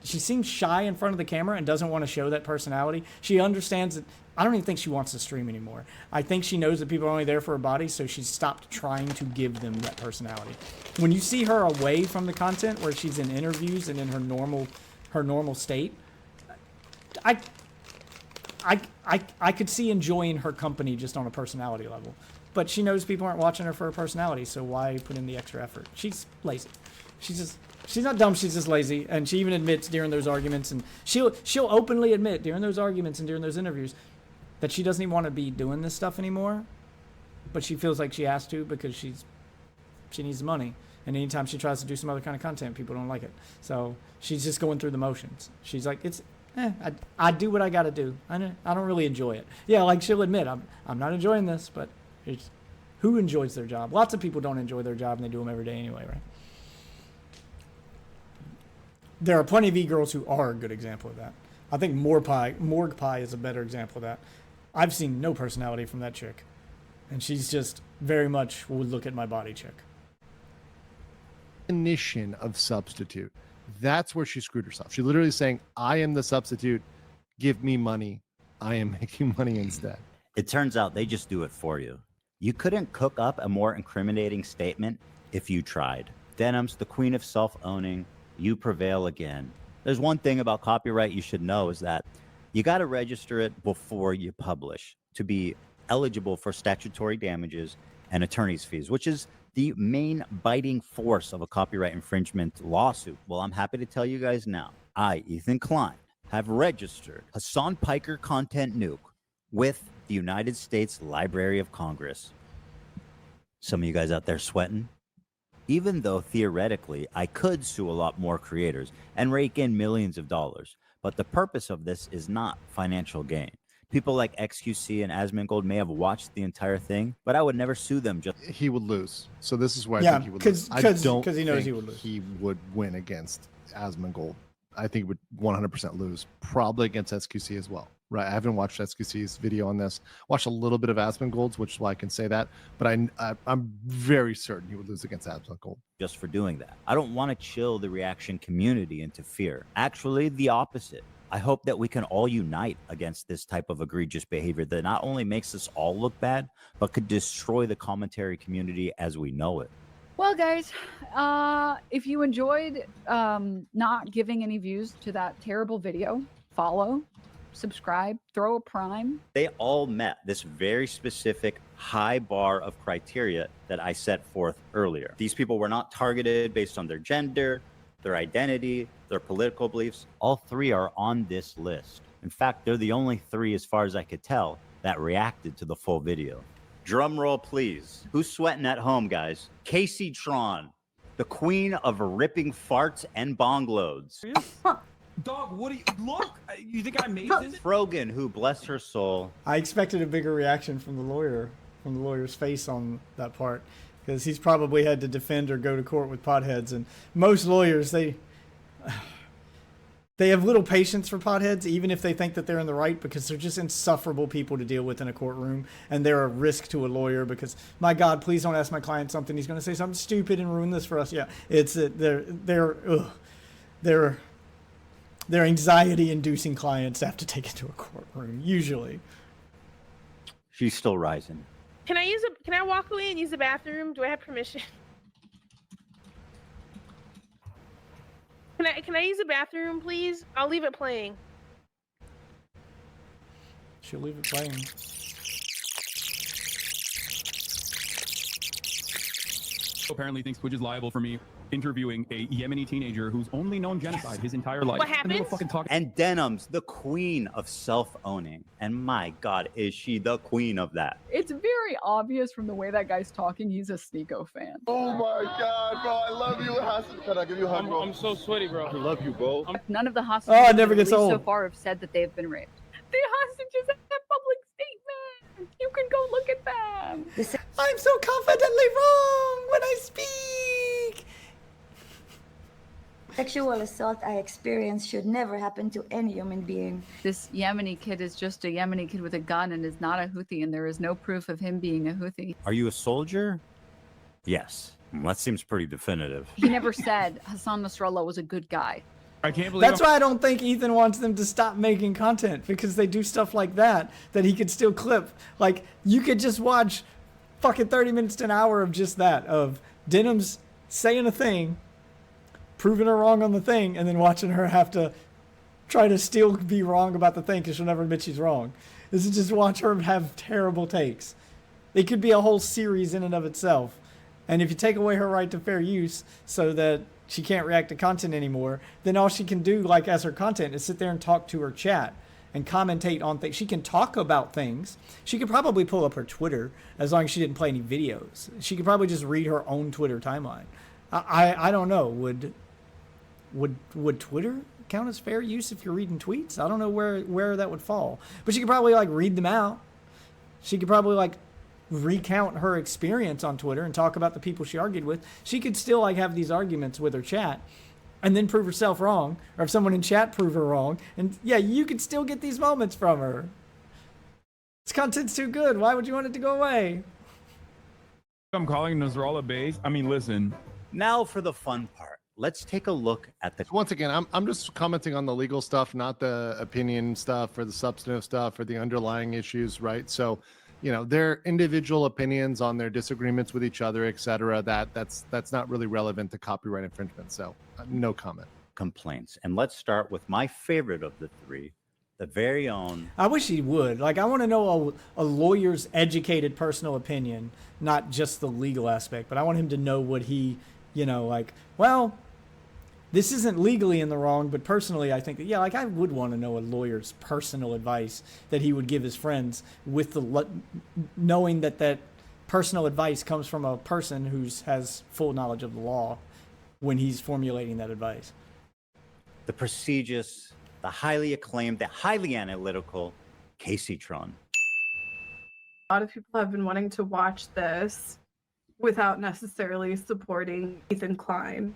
seems shy in front of the camera and doesn't want to show that personality. She understands that. I don't even think she wants to stream anymore. I think she knows that people are only there for her body, so she's stopped trying to give them that personality. When you see her away from the content, where she's in interviews and in her normal state, I could see enjoying her company just on a personality level. But she knows people aren't watching her for her personality, so why put in the extra effort? She's lazy. She's not dumb, she's just lazy. And she even admits during those arguments, and she'll openly admit during those arguments and during those interviews that she doesn't even want to be doing this stuff anymore, but she feels like she has to because she needs money. And anytime she tries to do some other kind of content, people don't like it. So she's just going through the motions. She's like, I do what I got to do. I don't really enjoy it. Yeah, like she'll admit, I'm not enjoying this, but who enjoys their job? Lots of people don't enjoy their job, and they do them every day anyway, right? There are plenty of e-girls who are a good example of that. I think Morgue Pie is a better example of that. I've seen no personality from that chick, and she's just very much would look at my body chick. Definition of substitute. That's where she screwed herself. She literally saying, I am the substitute, give me money. I am making money instead. It turns out they just do it for you. You couldn't cook up a more incriminating statement if you tried. Denim's the queen of self-owning. You prevail again. There's one thing about copyright you should know is that you got to register it before you publish to be eligible for statutory damages and attorney's fees, which is the main biting force of a copyright infringement lawsuit. Well, I'm happy to tell you guys now, I, Ethan Klein, have registered Hasan Piker Content Nuke with the United States Library of Congress. Some of you guys out there sweating? Even though theoretically I could sue a lot more creators and rake in millions of dollars, but the purpose of this is not financial gain. People like XQC and Asmongold may have watched the entire thing, but I would never sue them. He would lose. So this is why I think he would lose. I don't because he knows think he would lose. He would win against Asmongold. I think he would 100% lose, probably against SQC as well. Right, I haven't watched SQC's video on this. Watched a little bit of Asmongold's, which is why I can say that. But I'm very certain he would lose against Asmongold. Just for doing that. I don't want to chill the reaction community into fear. Actually, the opposite. I hope that we can all unite against this type of egregious behavior that not only makes us all look bad, but could destroy the commentary community as we know it. Well, guys, if you enjoyed not giving any views to that terrible video, follow, subscribe, throw a prime. They all met this very specific high bar of criteria that I set forth earlier. These people were not targeted based on their gender, their identity, their political beliefs. All three are on this list. In fact, they're the only three, as far as I could tell, that reacted to the full video. Drum roll, please. Who's sweating at home, guys? Casey Tron, the queen of ripping farts and bong loads. Dog, what do you look? You think I made this? Frogan, who bless her soul. I expected a bigger reaction from the lawyer's face on that part, because he's probably had to defend or go to court with potheads, and most lawyers, they have little patience for potheads, even if they think that they're in the right, because they're just insufferable people to deal with in a courtroom, and they're a risk to a lawyer because, my God, please don't ask my client something. He's going to say something stupid and ruin this for us. Yeah, they're anxiety-inducing clients to have to take into a courtroom, usually. She's still rising. Can I walk away and use the bathroom? Do I have permission? Can I use the bathroom, please? I'll leave it playing. She'll leave it playing. Apparently thinks Twitch is liable for me interviewing a Yemeni teenager who's only known genocide his entire life. What happened? And Denim's the queen of self-owning. And my God, is she the queen of that? It's very obvious from the way that guy's talking, he's a Sneeko fan. Oh my God, bro, I love you, Hasan. Can I give you a hug, bro? I'm so sweaty, bro. I love you, bro. None of the hostages it never gets released so old. far have said that they've been raped. The hostages have public statements. You can go look at them. I'm so confidently wrong when I speak. Sexual assault I experienced should never happen to any human being. This Yemeni kid is just a Yemeni kid with a gun and is not a Houthi, and there is no proof of him being a Houthi. Are you a soldier? Yes. Well, that seems pretty definitive. He never said Hasan Nasrallah was a good guy. I can't believe That's why I don't think Ethan wants them to stop making content, because they do stuff like that he could still clip. Like, you could just watch fucking 30 minutes to an hour of just that, of Denim's saying a thing, proving her wrong on the thing, and then watching her have to try to still be wrong about the thing because she'll never admit she's wrong. This is just watch her have terrible takes. It could be a whole series in and of itself. And if you take away her right to fair use so that she can't react to content anymore, then all she can do, like as her content, is sit there and talk to her chat and commentate on things. She can talk about things. She could probably pull up her Twitter as long as she didn't play any videos. She could probably just read her own Twitter timeline. I don't know. Would Twitter count as fair use if you're reading tweets? I don't know where that would fall. But she could probably like read them out. She could probably like recount her experience on Twitter and talk about the people she argued with. She could still like have these arguments with her chat and then prove herself wrong, or if someone in chat prove her wrong. And yeah, you could still get these moments from her. This content's too good. Why would you want it to go away? I'm calling Nasrallah base. I mean, listen. Now for the fun part. Let's take a look at the... Once again, I'm just commenting on the legal stuff, not the opinion stuff or the substantive stuff or the underlying issues, right? So, you know, their individual opinions on their disagreements with each other, etc. That's not really relevant to copyright infringement. So, no comment. Complaints. And let's start with my favorite of the three, the very own... I wish he would. Like, I want to know a lawyer's educated personal opinion, not just the legal aspect, but I want him to know what he, you know, like, well... This isn't legally in the wrong, but personally, I think that, yeah, like I would want to know a lawyer's personal advice that he would give his friends with the knowing that personal advice comes from a person who has full knowledge of the law when he's formulating that advice. The prestigious, the highly acclaimed, the highly analytical Casey Tron. A lot of people have been wanting to watch this without necessarily supporting Ethan Klein.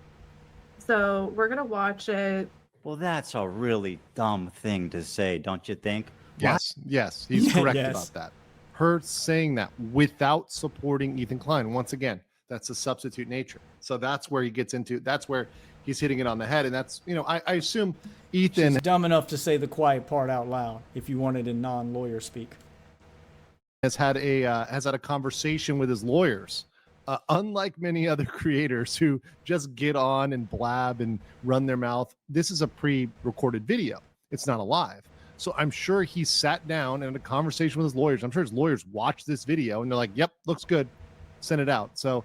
So we're going to watch it. Well, that's a really dumb thing to say, don't you think? Yes, he's correct Yes. about that. Her saying that without supporting Ethan Klein, once again, that's a substitute nature. So that's where he gets into, that's where he's hitting it on the head. And that's, you know, I assume Ethan... She's dumb enough to say the quiet part out loud if you want it in non-lawyer speak. has had a conversation with his lawyers. Unlike many other creators who just get on and blab and run their mouth, this is a pre-recorded video. It's not a live. So I'm sure he sat down and had a conversation with his lawyers. I'm sure his lawyers watched this video and they're like, yep, looks good. Send it out. So,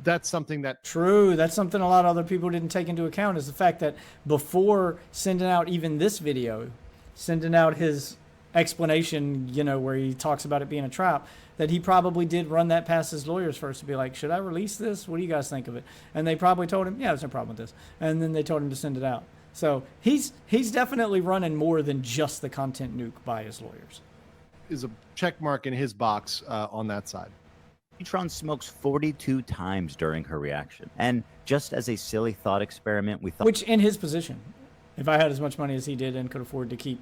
that's something that... True. That's something a lot of other people didn't take into account, is the fact that before sending out even this video, sending out his explanation, where he talks about it being a trap, that he probably did run that past his lawyers first to be like, should I release this? What do you guys think of it? And they probably told him, yeah, there's no problem with this. And then they told him to send it out. So he's definitely running more than just the content nuke by his lawyers. Is a check mark in his box on that side. Tron smokes 42 times during her reaction. And just as a silly thought experiment, we thought... Which, in his position, if I had as much money as he did and could afford to keep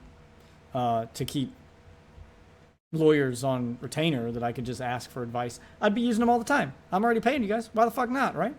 lawyers on retainer that I could just ask for advice, I'd be using them all the time. I'm already paying you guys. Why the fuck not, right?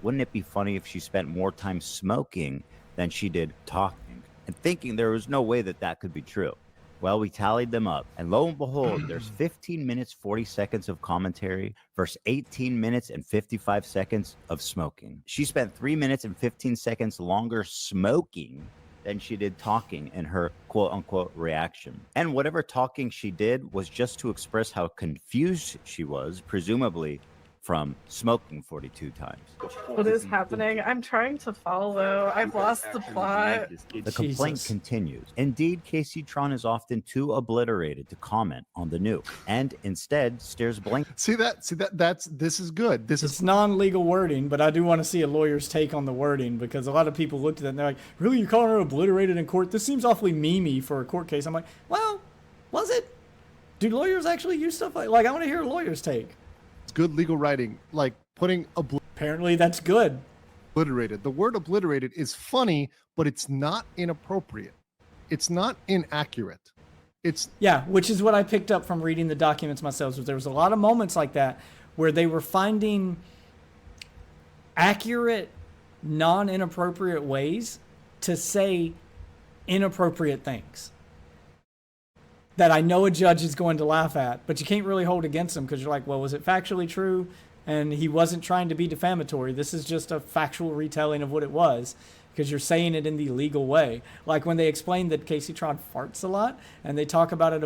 Wouldn't it be funny if she spent more time smoking than she did talking? And thinking there was no way that that could be true. Well, we tallied them up, and lo and behold, there's 15 minutes, 40 seconds of commentary versus 18 minutes and 55 seconds of smoking. She spent 3 minutes and 15 seconds longer smoking than she did talking in her quote-unquote reaction. And whatever talking she did was just to express how confused she was, presumably from smoking 42 times. What is happening? I'm trying to follow. I've lost the plot. The complaint continues. Indeed, Casey Tron is often too obliterated to comment on the nuke, and instead stares blank. See that this is good. It's non-legal wording, but I do want to see a lawyer's take on the wording, because a lot of people looked at that and they're like, really, you're calling her obliterated in court? This seems awfully memey for a court case. I'm like, well, was it? Do lawyers actually use stuff like I want to hear a lawyer's take. Good legal writing, like putting apparently that's good. Obliterated. The word obliterated is funny, but it's not inappropriate. It's not inaccurate. Which is what I picked up from reading the documents myself. There was a lot of moments like that where they were finding accurate, non-inappropriate ways to say inappropriate things that I know a judge is going to laugh at, but you can't really hold against them, because you're like, well, was it factually true? And he wasn't trying to be defamatory. This is just a factual retelling of what it was, because you're saying it in the legal way. Like when they explain that Casey Tron farts a lot, and they talk about it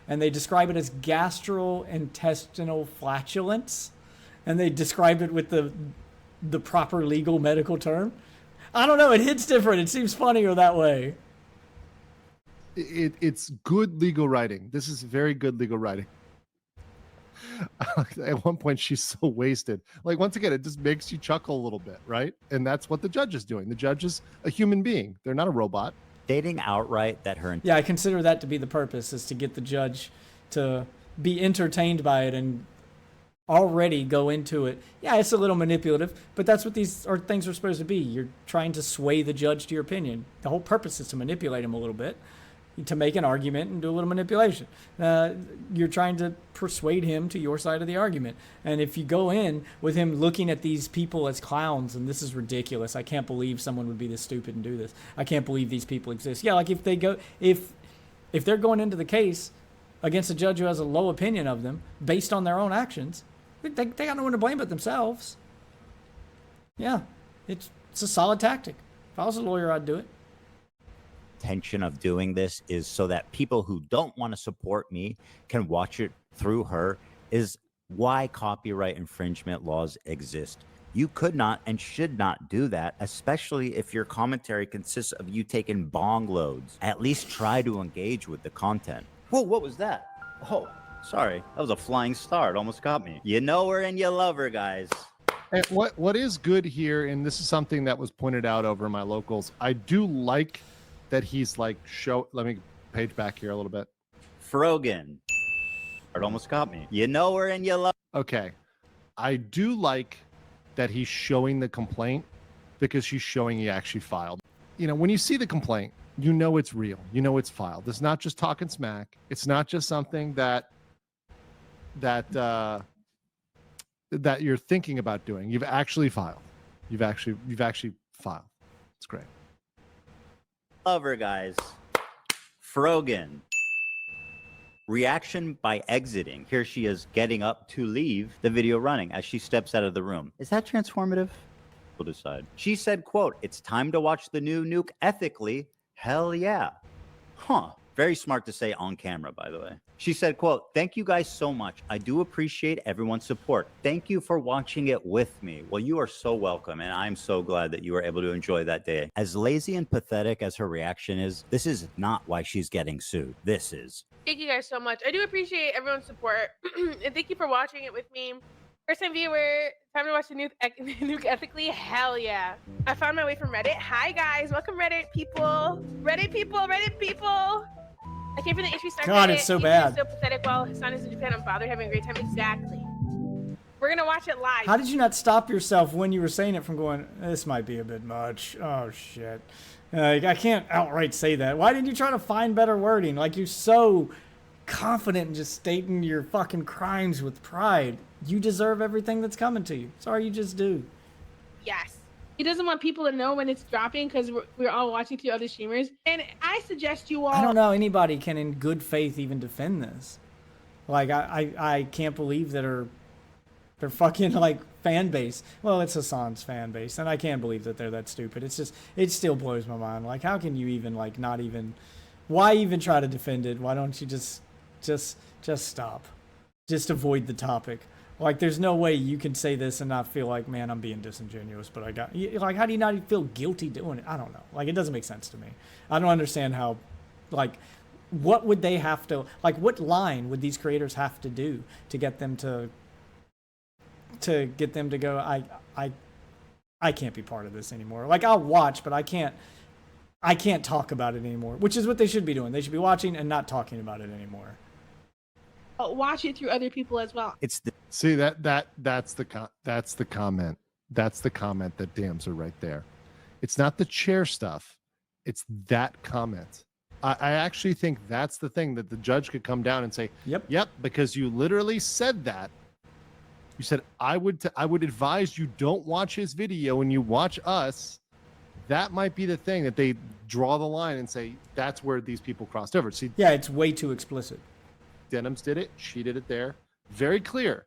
and they describe it as gastrointestinal flatulence, and they describe it with the proper legal medical term. I don't know, it hits different. It seems funnier that way. It's good legal writing. This is very good legal writing. At one point, she's so wasted. Like, once again, it just makes you chuckle a little bit, right? And that's what the judge is doing. The judge is a human being. They're not a robot. Stating outright that her... Yeah, I consider that to be the purpose, is to get the judge to be entertained by it and already go into it. Yeah, it's a little manipulative, but that's what these things are supposed to be. You're trying to sway the judge to your opinion. The whole purpose is to manipulate him a little bit, to make an argument and do a little manipulation. You're trying to persuade him to your side of the argument. And if you go in with him looking at these people as clowns, and this is ridiculous, I can't believe someone would be this stupid and do this. I can't believe these people exist. Yeah, like if they're going into the case against a judge who has a low opinion of them based on their own actions, they got no one to blame but themselves. Yeah, it's a solid tactic. If I was a lawyer, I'd do it. Intention of doing this is so that people who don't want to support me can watch it through her, is why copyright infringement laws exist. You could not and should not do that, especially if your commentary consists of you taking bong loads. At least try to engage with the content. Whoa, what was that? Oh, sorry. That was a flying star. It almost got me. You know her and you love her, guys. And what is good here, and this is something that was pointed out over my locals, I do like that he's like, let me page back here a little bit. Frogan. It almost got me. You know her and you love. Okay. I do like that he's showing the complaint, because she's showing he actually filed. When you see the complaint, you know it's real. You know it's filed. It's not just talking smack. It's not just something that you're thinking about doing. You've actually filed. You've actually filed. It's great. Love her, guys. Frogan. Reaction by exiting. Here she is getting up to leave the video running as she steps out of the room. Is that transformative? decide. She said, quote, "It's time to watch the new Nuke ethically. Hell yeah." Huh. Very smart to say on camera, by the way. She said, quote, "Thank you guys so much. I do appreciate everyone's support. Thank you for watching it with me." Well, you are so welcome, and I'm so glad that you were able to enjoy that day. As lazy and pathetic as her reaction is, this is not why she's getting sued. This is. Thank you guys so much. I do appreciate everyone's support, and thank you for watching it with me. First time viewer, time to watch the Nuke ethically. Hell yeah. I found my way from Reddit. Hi guys, welcome Reddit people. Reddit people, Reddit people. I came from the issue Snark. God, it's so bad. It's so pathetic while Hasan is in Japan. I'm bothered having a great time. Exactly. We're gonna watch it live. How did you not stop yourself when you were saying it from going, this might be a bit much? Oh, shit. I can't outright say that. Why didn't you try to find better wording? Like, you're so confident in just stating your fucking crimes with pride. You deserve everything that's coming to you. Sorry, you just do. Yes. He doesn't want people to know when it's dropping because we're all watching two other streamers. And I suggest you all... I don't know anybody can in good faith even defend this. Like, I can't believe that their fucking, like, fan base. Well, it's Hasan's fan base, and I can't believe that they're that stupid. It's just, it still blows my mind. Like, how can you even, like, not even... Why even try to defend it? Why don't you just stop? Just avoid the topic. Like, there's no way you can say this and not feel like, man, I'm being disingenuous, but I got... Like, how do you not feel guilty doing it? I don't know. Like, it doesn't make sense to me. I don't understand how... Like, what would they have to... Like, what line would these creators have to do to get them to get them to go, I can't be part of this anymore. Like, I'll watch, but I can't talk about it anymore, which is what they should be doing. They should be watching and not talking about it anymore. Watch it through other people as well. It's the... See, that's the comment. That's the comment that damns her right there. It's not the chair stuff. It's that comment. I actually think that's the thing that the judge could come down and say, yep, because you literally said that. You said, I would advise you don't watch his video and you watch us. That might be the thing that they draw the line and say, that's where these people crossed over. See, yeah, it's way too explicit. Denims did it. She did it there. Very clear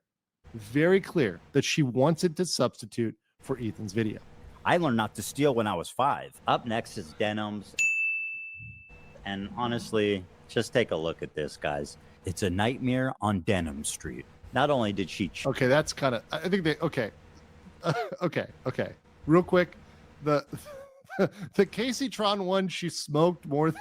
that she wanted to substitute for Ethan's video. I learned not to steal when I was 5. Up next is Denims. And honestly, just take a look at this, guys. It's a nightmare on Denim Street. Not only did she... Okay, that's kind of... I think they... Okay. Okay. Real quick, the Casey-tron one, she smoked more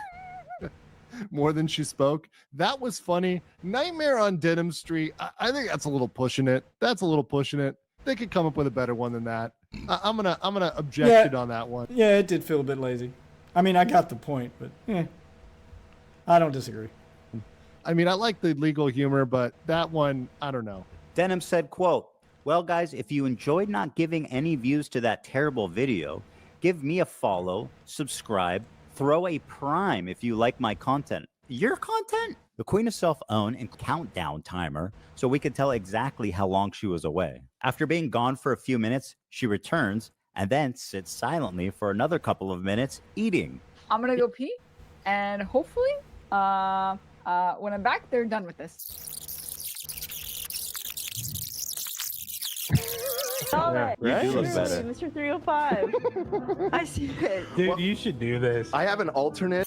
than she spoke. That was funny. Nightmare on Denim Street. I think that's a little pushing it. They could come up with a better one than that. I'm gonna object on that one. Yeah, it did feel a bit lazy. I mean, I got the point, but I don't disagree. I mean, I like the legal humor, but that one, I don't know. Denim said, quote, "Well, guys, if you enjoyed not giving any views to that terrible video, give me a follow, subscribe, throw a prime if you like my content." Your content? The Queen of Self-Own and countdown timer, so we could tell exactly how long she was away. After being gone for a few minutes, she returns and then sits silently for another couple of minutes eating. I'm gonna go pee, and hopefully, when I'm back, they're done with this. Yeah, right? You do look better. Mr. 305. I see it. Dude, you should do this. I have an alternate.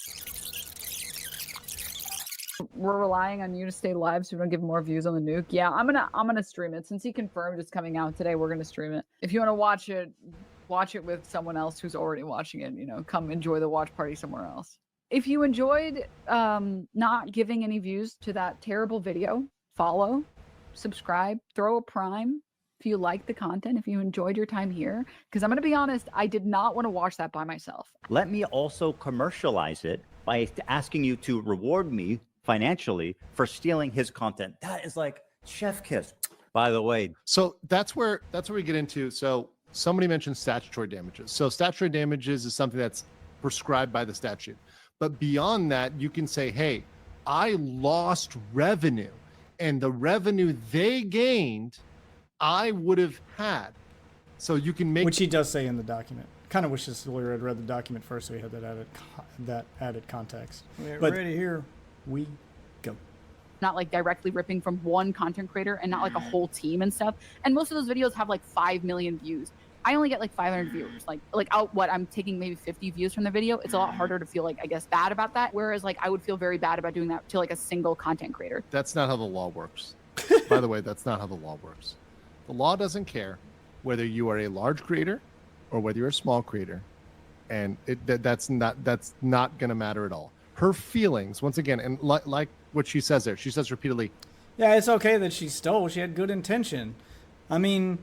We're relying on you to stay live so we don't give more views on the nuke. Yeah, I'm gonna stream it. Since he confirmed it's coming out today, we're gonna stream it. If you want to watch it with someone else who's already watching it, you know, come enjoy the watch party somewhere else. If you enjoyed not giving any views to that terrible video, follow, subscribe, throw a prime if you like the content, if you enjoyed your time here. Because I'm going to be honest, I did not want to watch that by myself. Let me also commercialize it by asking you to reward me financially for stealing his content. That is like chef kiss. By the way. So that's where we get into. So somebody mentioned statutory damages. So statutory damages is something that's prescribed by the statute. But beyond that, you can say, hey, I lost revenue, and the revenue they gained, I would have had. So you can make... Which he does say in the document. Kind of wish this lawyer had read the document first so he had that added context. But ready here, we go. Not like directly ripping from one content creator and not like a whole team and stuff. And most of those videos have like 5 million views. I only get like 500 viewers. I'm taking maybe 50 views from the video. It's a lot harder to feel like, I guess, bad about that. Whereas like I would feel very bad about doing that to like a single content creator. That's not how the law works. By the way, that's not how the law works. The law doesn't care whether you are a large creator or whether you're a small creator. And that's not going to matter at all. Her feelings, once again, and like what she says there, she says repeatedly, yeah, it's okay that she stole. She had good intention. I mean,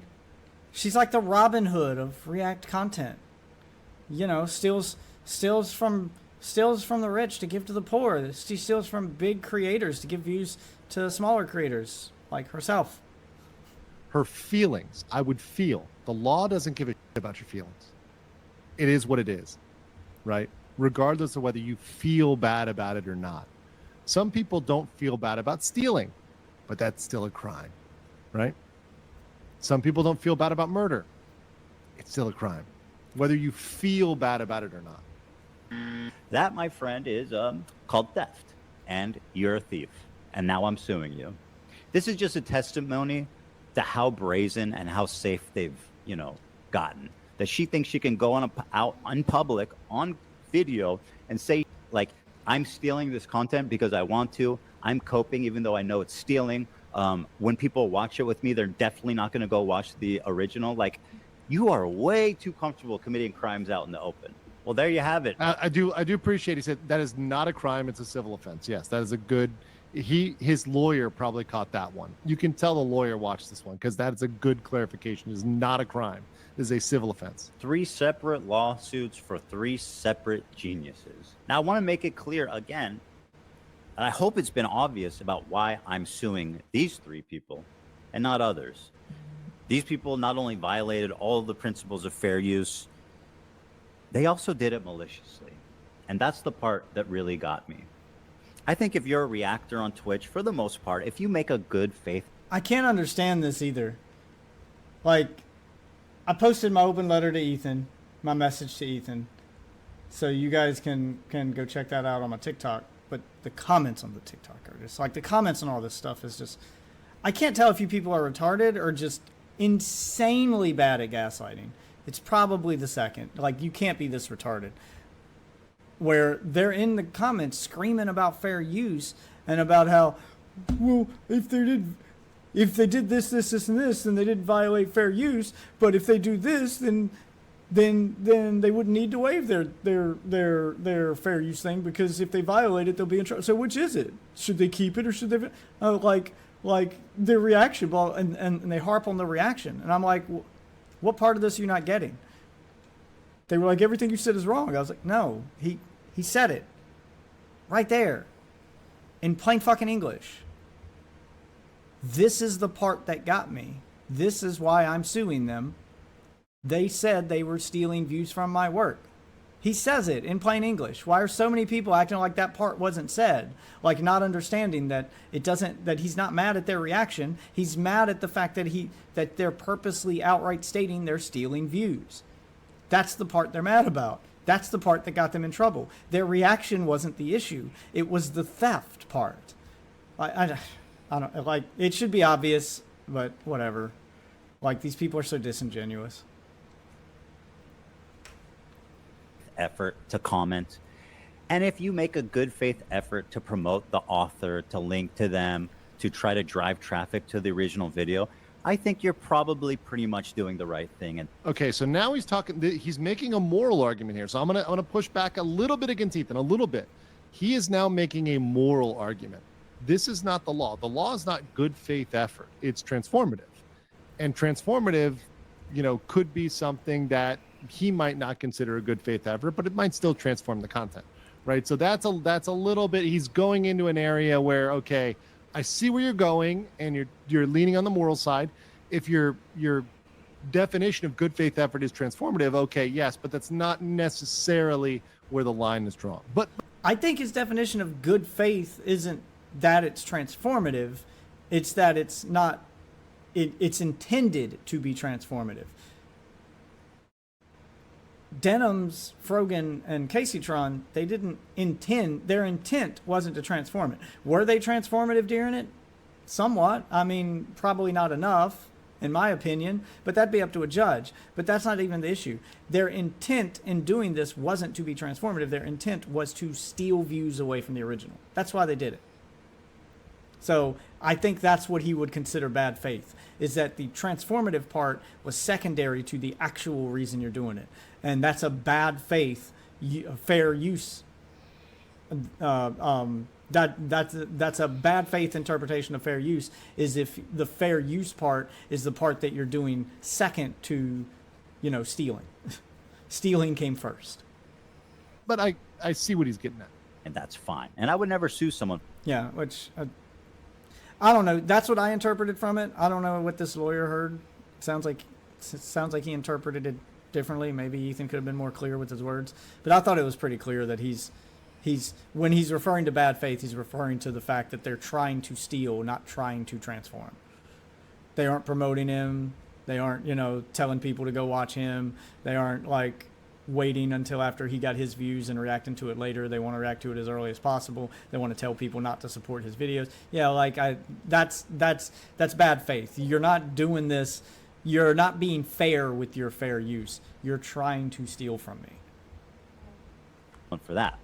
she's like the Robin Hood of React content. You know, steals from the rich to give to the poor. She steals from big creators to give views to smaller creators like herself. Her feelings, I would feel. The law doesn't give a shit about your feelings. It is what it is, right? Regardless of whether you feel bad about it or not. Some people don't feel bad about stealing, but that's still a crime, right? Some people don't feel bad about murder. It's still a crime, whether you feel bad about it or not. That, my friend, is called theft, and you're a thief, and now I'm suing you. This is just a testimony to how brazen and how safe they've, gotten. That she thinks she can go out in public on video and say, like, I'm stealing this content because I want to. I'm coping, even though I know it's stealing. When people watch it with me, they're definitely not going to go watch the original. Like, you are way too comfortable committing crimes out in the open. Well, there you have it. I do appreciate he said that is not a crime. It's a civil offense. Yes, that is a good. His lawyer probably caught that one. You can tell the lawyer watched this one because that is a good clarification. It is not a crime. It is a civil offense. 3 separate lawsuits for 3 separate geniuses. Now, I want to make it clear again, and I hope it's been obvious about why I'm suing these 3 people and not others. These people not only violated all of the principles of fair use, they also did it maliciously. And that's the part that really got me. I think if you're a reactor on Twitch, for the most part, if you make a good faith... I can't understand this either. Like, I posted my open letter to Ethan, my message to Ethan, so you guys can go check that out on my TikTok. But the comments on the TikTok are just like the comments on all this stuff is just, I can't tell if you people are retarded or just insanely bad at gaslighting. It's probably the second. Like, you can't be this retarded. Where they're in the comments screaming about fair use and about how, well, if they did this, and this, then they didn't violate fair use. But if they do this, then they wouldn't need to waive their fair use thing, because if they violate it, they'll be in trouble. So which is it? Should they keep it or should they? Like their reaction, and they harp on the reaction, and I'm like, what part of this are you not getting? They were like, everything you said is wrong. I was like, no, he said it right there in plain fucking English. This is the part that got me. This is why I'm suing them. They said they were stealing views from my work. He says it in plain English. Why are so many people acting like that part wasn't said? Like, not understanding that that he's not mad at their reaction. He's mad at the fact that they're purposely outright stating they're stealing views. That's the part they're mad about. That's the part that got them in trouble. Their reaction wasn't the issue. It was the theft part. I don't, like, it should be obvious, but whatever. Like, these people are so disingenuous. Effort to comment. And if you make a good faith effort to promote the author, to link to them, to try to drive traffic to the original video, I think you're probably pretty much doing the right thing. And okay, so now he's making a moral argument here. So I'm gonna push back a little bit against Ethan, a little bit. He is now making a moral argument. This is not the law. The law is not good faith effort. It's transformative. And transformative, could be something that he might not consider a good faith effort, but it might still transform the content, right? So that's a little bit, he's going into an area where, okay, I see where you're going, and you're leaning on the moral side. If your definition of good faith effort is transformative, okay, yes, but that's not necessarily where the line is drawn. But I think his definition of good faith isn't that it's transformative, it's that it's not, it's intended to be transformative. Denim's, Frogan, and Caseytron, they didn't intend, their intent wasn't to transform it. Were they transformative during it? Somewhat. I mean, probably not enough, in my opinion, but that'd be up to a judge. But that's not even the issue. Their intent in doing this wasn't to be transformative. Their intent was to steal views away from the original. That's why they did it. So I think that's what he would consider bad faith, is that the transformative part was secondary to the actual reason you're doing it. And that's a bad faith, fair use. That's a bad faith interpretation of fair use, is if the fair use part is the part that you're doing second to, stealing. Stealing came first. But I see what he's getting at. And that's fine. And I would never sue someone. Yeah, which... I don't know. That's what I interpreted from it. I don't know what this lawyer heard. It sounds like he interpreted it differently. Maybe Ethan could have been more clear with his words. But I thought it was pretty clear that he's when he's referring to bad faith, he's referring to the fact that they're trying to steal, not trying to transform. They aren't promoting him. They aren't, telling people to go watch him. They aren't waiting until after he got his views and reacting to it later. They want to react to it as early as possible. They want to tell people not to support his videos. Yeah, that's bad faith. You're not doing this. You're not being fair with your fair use. You're trying to steal from me. For that,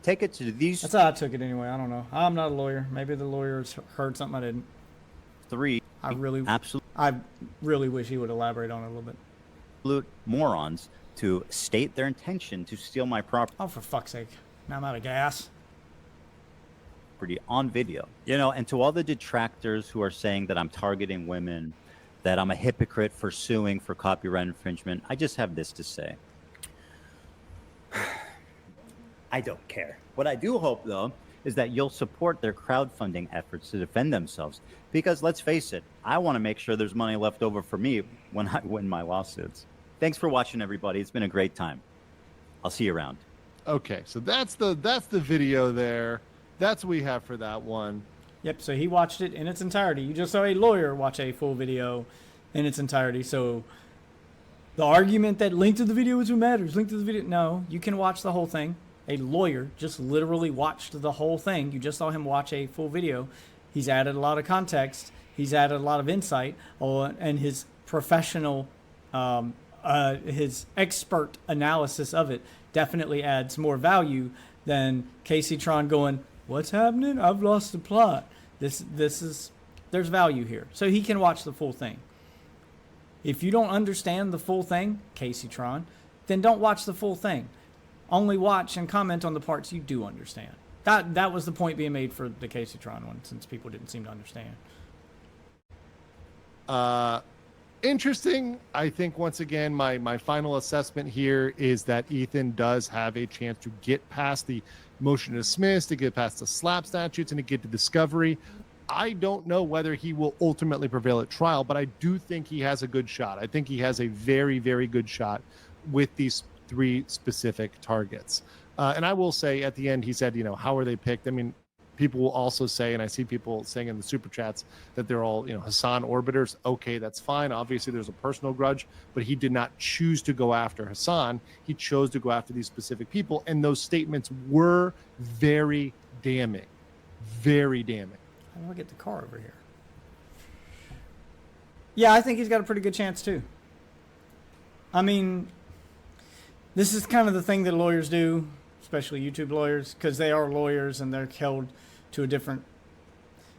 take it to these. That's how I took it anyway. I don't know. I'm not a lawyer. Maybe the lawyers heard something I didn't. I really wish he would elaborate on it a little bit. Absolute morons to state their intention to steal my property. Oh, for fuck's sake. Now I'm out of gas. On video. And to all the detractors who are saying that I'm targeting women, that I'm a hypocrite for suing for copyright infringement, I just have this to say. I don't care. What I do hope, though, is that you'll support their crowdfunding efforts to defend themselves. Because let's face it, I want to make sure there's money left over for me when I win my lawsuits. Thanks for watching, everybody. It's been a great time. I'll see you around. Okay, so that's the video there. That's what we have for that one. Yep, so he watched it in its entirety. You just saw a lawyer watch a full video in its entirety. So the argument that link to the video is what matters, link to the video. No, you can watch the whole thing. A lawyer just literally watched the whole thing. You just saw him watch a full video. He's added a lot of context. He's added a lot of insight, and his professional his expert analysis of it definitely adds more value than Casey Tron going, "What's happening? I've lost the plot." There's value here. So he can watch the full thing. If you don't understand the full thing, Casey Tron, then don't watch the full thing. Only watch and comment on the parts you do understand. That was the point being made for the Casey Tron one, since people didn't seem to understand. Interesting. I think, once again, my final assessment here is that Ethan does have a chance to get past the motion to dismiss, to get past the slap statutes, and to get to discovery. I don't know whether he will ultimately prevail at trial, but I do think he has a good shot. I think he has a very, very good shot with these 3 specific targets. And I will say, at the end, he said, how are they picked? I mean, people will also say, and I see people saying in the super chats, that they're all, Hasan orbiters. Okay, that's fine. Obviously, there's a personal grudge, but he did not choose to go after Hasan. He chose to go after these specific people, and those statements were very damning. Very damning. How do I get the car over here? Yeah, I think he's got a pretty good chance, too. I mean, this is kind of the thing that lawyers do, especially YouTube lawyers, because they are lawyers and they're held to a different...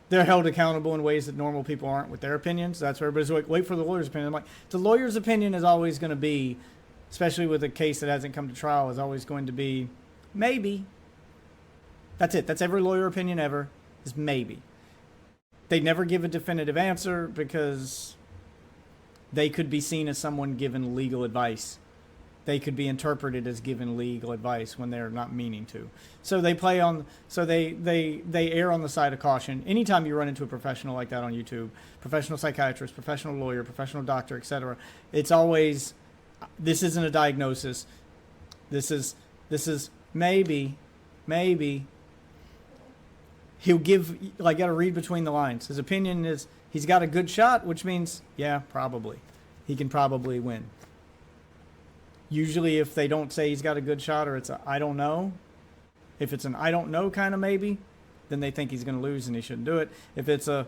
They're held accountable in ways that normal people aren't with their opinions. That's where everybody's like, wait for the lawyer's opinion. I'm like, the lawyer's opinion is always going to be, especially with a case that hasn't come to trial, is always going to be maybe. That's it. That's every lawyer opinion ever, is maybe. They never give a definitive answer because they could be seen as someone given legal advice. They could be interpreted as giving legal advice when they're not meaning to. So they play on, so they err on the side of caution. Anytime you run into a professional like that on YouTube, professional psychiatrist, professional lawyer, professional doctor, etc., it's always, this isn't a diagnosis. This is maybe. He'll give, like, got to read between the lines. His opinion is he's got a good shot, which means, yeah, probably. He can probably win. Usually if they don't say he's got a good shot, or it's a I don't know, if it's an I don't know kind of maybe, then they think he's going to lose and he shouldn't do it. If it's a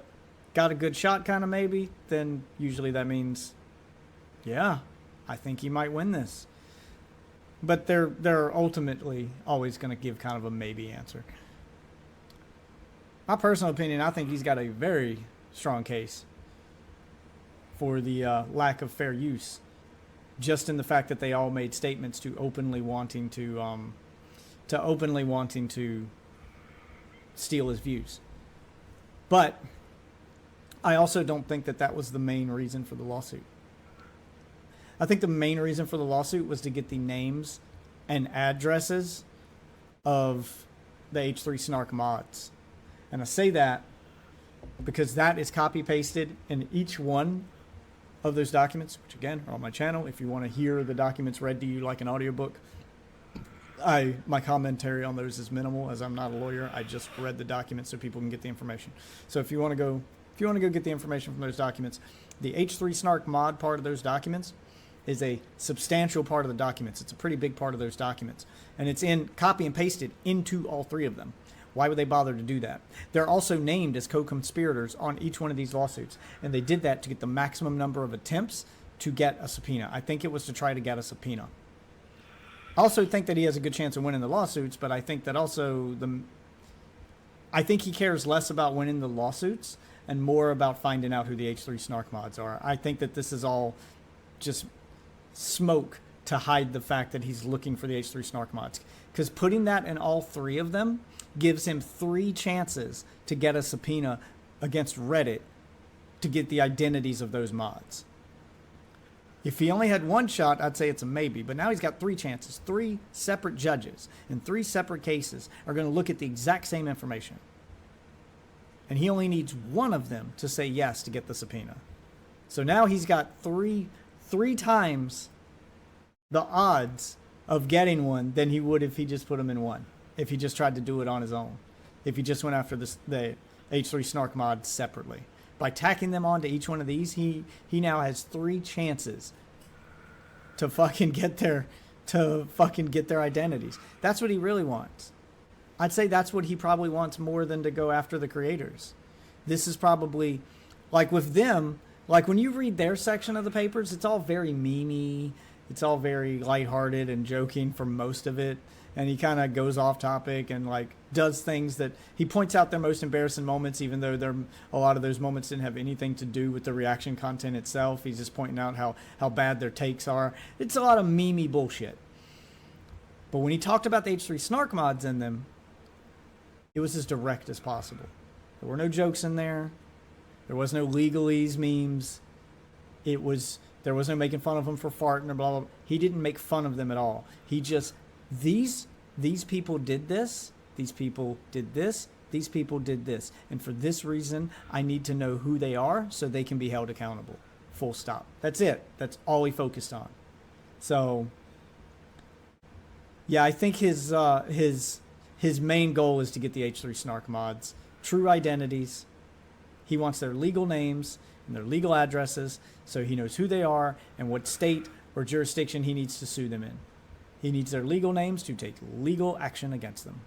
got a good shot kind of maybe, then usually that means, yeah, I think he might win this. But they're ultimately always going to give kind of a maybe answer. My personal opinion, I think he's got a very strong case for the lack of fair use, just in the fact that they all made statements to openly wanting to steal his views. But I also don't think that that was the main reason for the lawsuit. I think the main reason for the lawsuit was to get the names and addresses of the H3 Snark mods. And I say that because that is copy pasted in each one of those documents, which again are on my channel. If you want to hear the documents read to you like an audiobook, my commentary on those is minimal, as I'm not a lawyer. I just read the documents so people can get the information. So if you want to go get the information from those documents, the H3 Snark mod part of those documents is a substantial part of the documents. It's a pretty big part of those documents, and it's in copy and pasted into all three of them. Why would they bother to do that? They're also named as co-conspirators on each one of these lawsuits, and they did that to get the maximum number of attempts to get a subpoena. I think it was to try to get a subpoena. I also think that he has a good chance of winning the lawsuits, but I think that also I think he cares less about winning the lawsuits and more about finding out who the H3 Snark mods are. I think that this is all just smoke to hide the fact that he's looking for the H3 Snark mods, because putting that in all three of them gives him 3 chances to get a subpoena against Reddit to get the identities of those mods. If he only had 1 shot, I'd say it's a maybe, but now he's got 3 chances. 3 separate judges in 3 separate cases are going to look at the exact same information, and he only needs 1 of them to say yes to get the subpoena. So now he's got three times the odds of getting one than he would if he just put them in 1. If he just tried to do it on his own. If he just went after the H3 Snark mods separately. By tacking them onto each one of these, he now has 3 chances to fucking get their identities. That's what he really wants. I'd say that's what he probably wants more than to go after the creators. This is probably, like with them, like when you read their section of the papers, it's all very memey. It's all very lighthearted and joking for most of it. And he kind of goes off topic and like does things that he points out their most embarrassing moments, even though a lot of those moments didn't have anything to do with the reaction content itself. He's just pointing out how bad their takes are. It's a lot of memey bullshit. But when he talked about the H3 Snark mods in them, it was as direct as possible. There were no jokes in there. There was no legalese memes. There was no making fun of them for farting or blah, blah, blah. He didn't make fun of them at all. He just, these people did this, these people did this, these people did this. And for this reason, I need to know who they are so they can be held accountable. Full stop. That's it. That's all he focused on. So, yeah, I think his main goal is to get the H3 Snark mods true identities. He wants their legal names and their legal addresses so he knows who they are and what state or jurisdiction he needs to sue them in. He needs their legal names to take legal action against them.